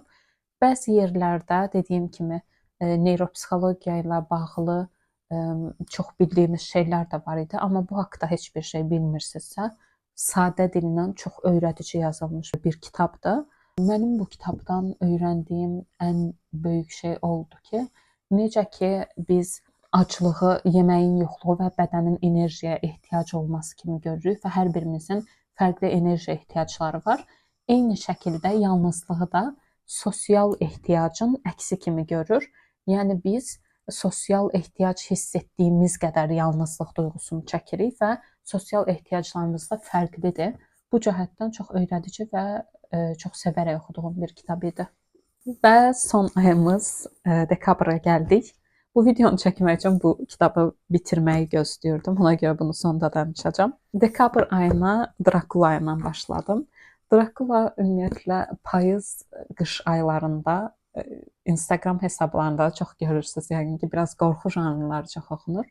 Bəzi yerlərdə dediyim kimi neyropsixologiya ilə bağlı çox bildiyimiz şeylər də var idi, amma bu haqqda heç bir şey bilmirsinizsə, sadə dillə çox öyrədici yazılmış bir kitabdır. Mənim bu kitabdan öyrəndiyim ən böyük şey oldu ki, necə ki biz aclığı yeməyin yoxluğu və bədənin enerjiyə ehtiyac olması kimi görürük və hər birimizin fərqli enerji ehtiyacları var. Eyni şəkildə yalnızlığı da sosial ehtiyacın əksi kimi görür. Yəni biz sosial ehtiyac hiss etdiyimiz qədər yalnızlıq duyğusunu çəkirik və sosial ehtiyaclarımız da fərqlidir. Bu cəhətdən çox öyrədici və çox sevərək oxuduğum bir kitab idi. Və son ayımız dekabra gəldik. Bu videonu çəkmək üçün bu kitabı bitirməyi gözləyirdim. Ona görə bunu sonda danışacağam. Dekabr ayına Drakula ayından başladım. Drakula ümumiyyətlə payız, qış aylarında Instagram hesablarında çox görürsünüz. Yəni ki, biraz qorxu janrları çox oxunur.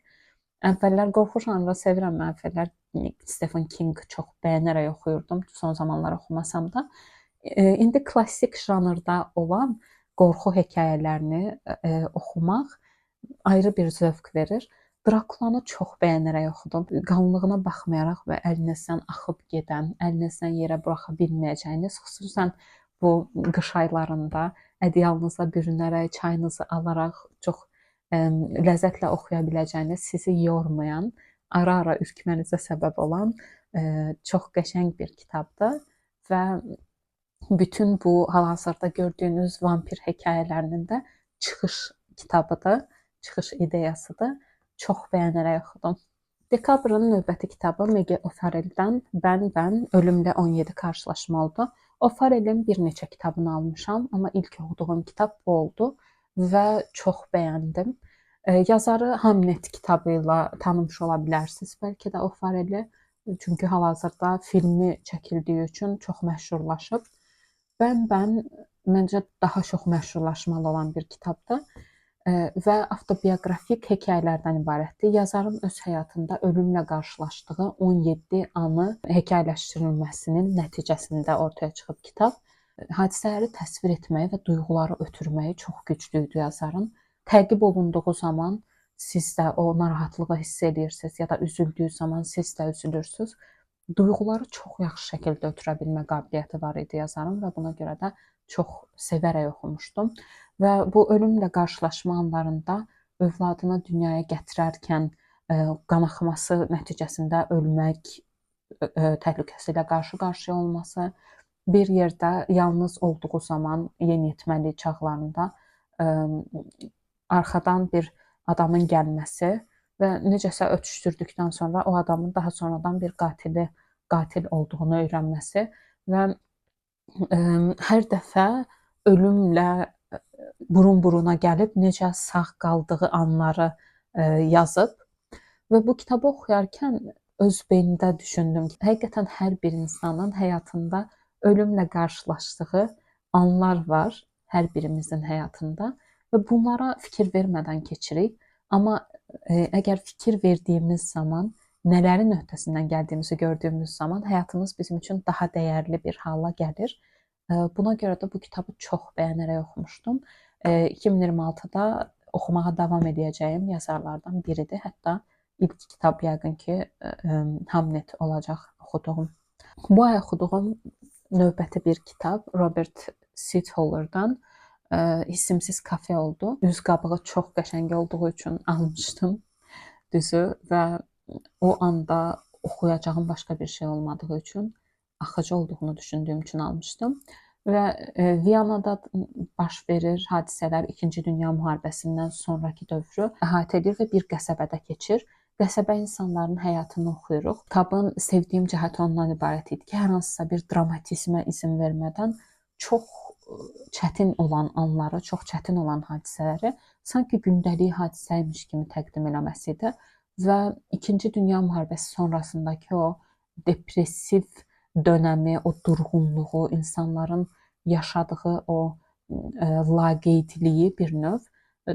Əvvəllər qorxu janrını sevirəm. Mən əvvəllər Stephen King çox bəyənərək oxuyurdum. Son zamanlar oxumasam da. İndi klassik janrda olan qorxu hekayələrini oxumaq ayrı bir zövq verir. Drakulanı çox bəyənərək oxudum. Qalınlığına baxmayaraq və əlinizdən axıb gedən, əlinizdən yerə buraxa bilməyəcəyiniz, xüsusən bu qış aylarında ədyalınıza bürünərək, çayınızı alaraq çox ləzzətlə oxuya biləcəyiniz, sizi yormayan, ara-ara ürkmənizə səbəb olan çox qəşəng bir kitabdır və bütün bu hal-hazırda gördüyünüz vampir hekayələrinin də çıxış kitabıdır, çıxış ideyasıdır. Çox bəyənərək oxudum. Dekabrın növbəti kitabı Megi O'Farrell'dən Bən Ölümlə 17 qarşılaşma oldu. O'Farrell'in bir neçə kitabını almışam, amma ilk oxuduğum kitab bu oldu və çox bəyəndim. Yazarı Hamlet kitabı ilə tanımış ola bilərsiniz bəlkə də O'Farrell'i, çünki hal-hazırda filmi çəkildiyi üçün çox məşhurlaşıb. Bən məncə daha çox məşhurlaşmalı olan bir kitabdır. və avtobioqrafik hekayələrdən ibarətdir. Yazarın öz həyatında ölümlə qarşılaşdığı 17 anı hekayələşdirilməsinin nəticəsində ortaya çıxıb kitab. Hadisələri təsvir etməyi və duyğuları ötürməyi çox güclü idi yazarın. Təqib olunduğu zaman siz də o narahatlığı hiss edirsiniz ya da üzüldüyü zaman siz də üzülürsüz. Duyğuları çox yaxşı şəkildə ötürə bilmə qabiliyyəti var idi yazarın və buna görə də çox sevərək oxumuşdum. Və bu ölümlə qarşılaşma anlarında övladını dünyaya gətirərkən qanaxması nəticəsində ölmək təhlükəsi ilə qarşı-qarşıya olması, bir yerdə yalnız olduğu zaman yeniyetməlik çağlarında arxadan bir adamın gəlməsi və necəsə ötüşdürdükdən sonra o adamın daha sonradan bir qatil olduğunu öyrənməsi və hər dəfə ölümlə burun-buruna gəlib necə sağ qaldığı anları yazıb və bu kitabı oxuyarkən öz beynimdə düşündüm ki, həqiqətən hər bir insanın həyatında ölümlə qarşılaşdığı anlar var, hər birimizin həyatında və bunlara fikir vermədən keçirik. Amma əgər fikir verdiyimiz zaman, nələrin öhdəsindən gəldiyimizi gördüyümüz zaman həyatımız bizim üçün daha dəyərli bir hala gəlir. Buna görə də bu kitabı çox bəyənərək oxumuşdum. 2026-da oxumağa davam edəcəyim yazarlardan biridir. Hətta ilk kitab yəqin ki Hamlet olacaq oxuduğum. Bu ay oxuduğum növbəti bir kitab Robert Sitholler'dan Hissimsiz kafe oldu. Üz qabığı çox qəşəng olduğu üçün almışdım düzü və o anda oxuyacağım başqa bir şey olmadığı üçün, axıcı olduğunu düşündüyüm üçün almışdım. Və Viyanada baş verir hadisələr 2-ci Dünya müharibəsindən sonraki dövrü əhatə edir və bir qəsəbədə keçir. Qəsəbə insanların həyatını oxuyuruq. Kitabın sevdiyim cəhəti ondan ibarət idi ki, hər hansısa bir dramatizmə izin vermədən çox çətin olan anları, çox çətin olan hadisələri sanki gündəlik hadisəymiş kimi təqdim eləməsi idi və 2-ci Dünya müharibəsi sonrasındakı o depressiv dönəmi, o durğunluğu, insanların yaşadığı o laqeydliyi bir növ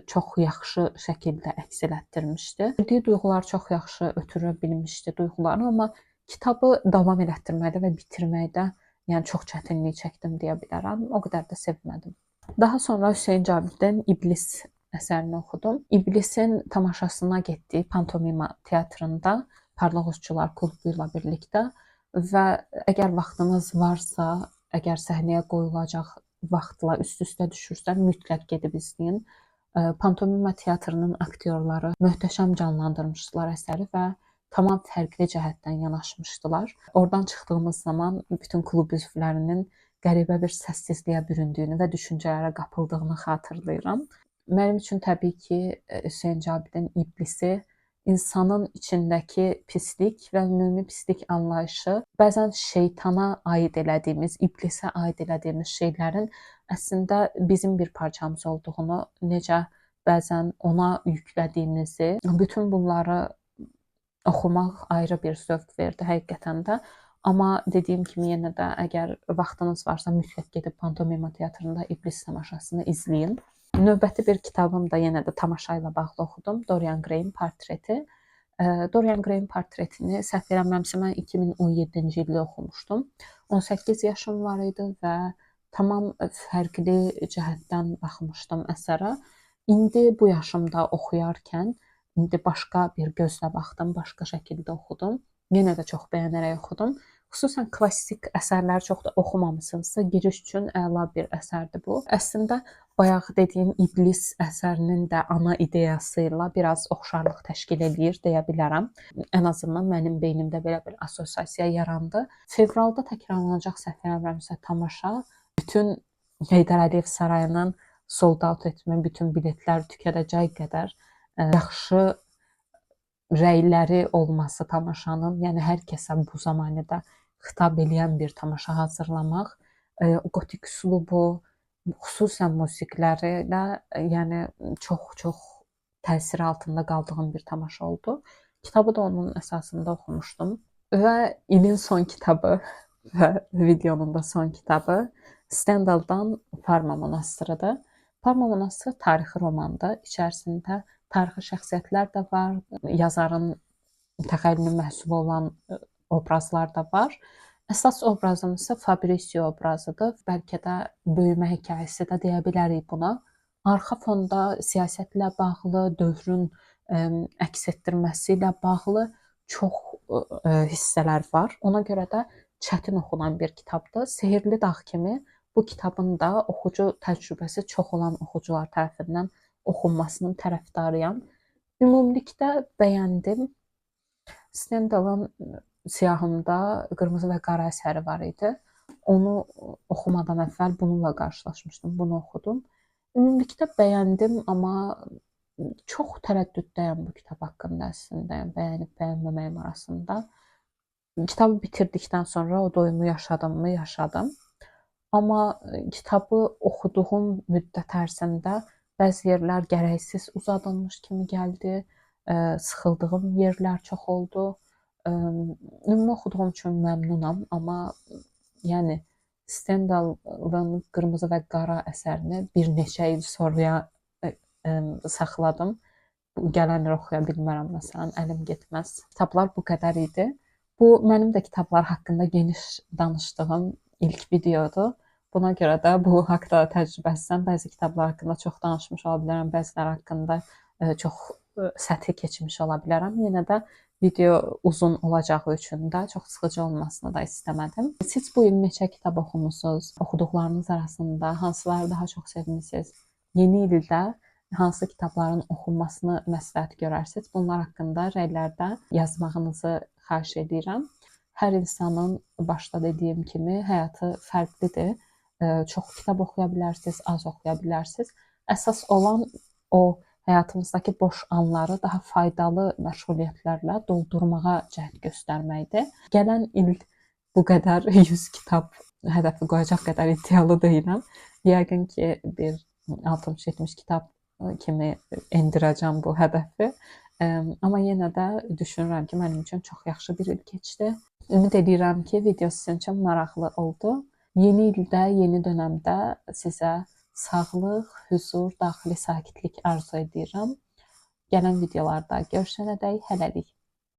çox yaxşı şəkildə əks elətdirmişdi. Verdiyi duyğular çox yaxşı ötürə bilmişdi duyğularını, amma kitabı davam elətdirməkdə və bitirməkdə yəni çox çətinlik çəkdim deyə bilərəm. O qədər də sevmədim. Daha sonra Hüseyn Cavidin İblis əsərini oxudum. İblisin tamaşasına getdi Pantomima teatrında Parlaq Uççular klubu ilə birlikdə və əgər vaxtınız varsa, əgər səhnəyə qoyulacaq vaxtla üst-üstə düşürsə, mütləq gedib izləyin. Pantomima teatrının aktyorları möhtəşəm canlandırmışdılar əsəri və tamam fərqli cəhətdən yanaşmışdılar. Oradan çıxdığımız zaman bütün klub üzvlərinin qəribə bir səssizliyə büründüyünü və düşüncələrə qapıldığını xatırlayıram. Mənim üçün təbii ki, Hüseyn Cavidin İblisi insanın içindəki pislik və ümumi pislik anlayışı bəzən şeytana aid elədiyimiz, iblisə aid elədiyimiz şeylərin əslində bizim bir parçamız olduğunu, necə bəzən ona yüklədiyimizi, bütün bunları oxumaq ayrı bir zövq verdi həqiqətən də. Amma dediyim kimi yenə də əgər vaxtınız varsa mütləq gedib Pantomima teatrında İblis tamaşasını izləyin. Növbəti bir kitabım da yenə də tamaşa ilə bağlı oxudum. Dorian Gray'in Portreti. Dorian Gray'in Portretini səhv eləmirəmsə mən 2017-ci ildə oxumuşdum. 18 yaşım var idi və tamam fərqli cəhətdən baxmışdım əsərə. İndi bu yaşımda oxuyarkən indi başqa bir gözlə baxdım, başqa şəkildə oxudum. Yenə də çox bəyənərək oxudum. Xüsusən klassik əsərləri çox da oxumamısınızsa, giriş üçün əla bir əsərdir bu. Əslində bayaq dediyim İblis əsərinin də ana ideyası ilə biraz oxşarlıq təşkil edir deyə bilərəm. Ən azından mənim beynimdə belə bir assosiasiya yarandı. Fevralda təkrarlanacaq səhv eləmirəmsə tamaşa bütün Heydər Əliyev sarayının sold out etmə, bütün biletlər tükənəcək qədər yaxşı rəyləri olması tamaşanın, yəni hər kəsə bu zamanədə xitab edən bir tamaşa hazırlamaq, qotik üslubu, xüsusən musiqiləri ilə yəni çox təsir altında qaldığım bir tamaşa oldu. Kitabı da onun əsasında oxumuşdum və ilin son kitabı və videonun da son kitabı Stendhal'dan Parma monastırıdır. Parma Monası tarixi romandır. İçərisində tarixi şəxsiyyətlər də var, yazarın təxəyyülünün məhsulu olan obrazlar da var. Əsas obrazım isə Fabrizio obrazıdır. Bəlkə də böyümə hekayəsi də deyə bilərik buna. Arxa fonda siyasətlə bağlı, dövrün əks etdirməsi ilə bağlı çox hissələr var. Ona görə də çətin oxunan bir kitabdır. Sehirli Dağ kimi bu kitabın da oxucu təcrübəsi çox olan oxucular tərəfindən oxunmasının tərəfdarıyam. Ümumilikdə bəyəndim. Stendhal'ın siyahımda qırmızı və qara əsəri var idi. Onu oxumadan əvvəl bununla qarşılaşmışdım, bunu oxudum. Ümumilikdə bəyəndim, amma çox tərəddüddəyəm bu kitab haqqında əslində, bəyənib bəyənməməyim arasında. Kitabı bitirdikdən sonra o doyumu yaşadımmı? Yaşadım. Amma kitabı oxuduğum müddət ərzində bəzi yerlər gərəksiz uzadılmış kimi gəldi. Sıxıldığım yerlər çox oldu. Ümumi oxuduğum üçün məmnunam, amma yəni Stendhal'ın qırmızı və qara əsərini bir neçə il sonraya saxladım. Gələn il oxuya bilmərəm məsələn, əlim getməz. Kitablar bu qədər idi. Bu mənim də kitablar haqqında geniş danışdığım ilk videodur. Buna görə də bu haqda təcrübəsizəm. Bəzi kitablar haqqında çox danışmış ola bilərəm, bəziləri haqqında çox səthi keçmiş ola bilərəm. Yenə də video uzun olacağı üçün də çox sıxıcı olmasını da istəmədim. Siz bu il neçə kitab oxumusunuz? Oxuduqlarınız arasında hansıları daha çox sevmisiniz? Yeni ildə hansı kitabların oxunmasını məsləhət görərsiniz? Bunlar haqqında rəylərdə yazmağınızı xahiş edirəm. Hər insanın başda dediyim kimi həyatı fərqlidir. Çox kitab oxuya bilərsiniz, az oxuya bilərsiniz. Əsas olan o həyatımızdakı boş anları daha faydalı məşğuliyyətlərlə doldurmağa cəhd göstərməkdir. Gələn il bu qədər 100 kitab hədəfi qoyacaq qədər iddialı deyiləm. Yəqin ki, bir 60-70 kitab kimi endirəcəm bu hədəfi. Amma yenə də düşünürəm ki, mənim üçün çox yaxşı bir il keçdi. Ümid edirəm ki, video sizin üçün maraqlı oldu. Yeni ildə, yeni dönəmdə sizə sağlıq, huzur, daxili sakitlik arzu edirəm. Gələn videolarda görüşənədək hələlik.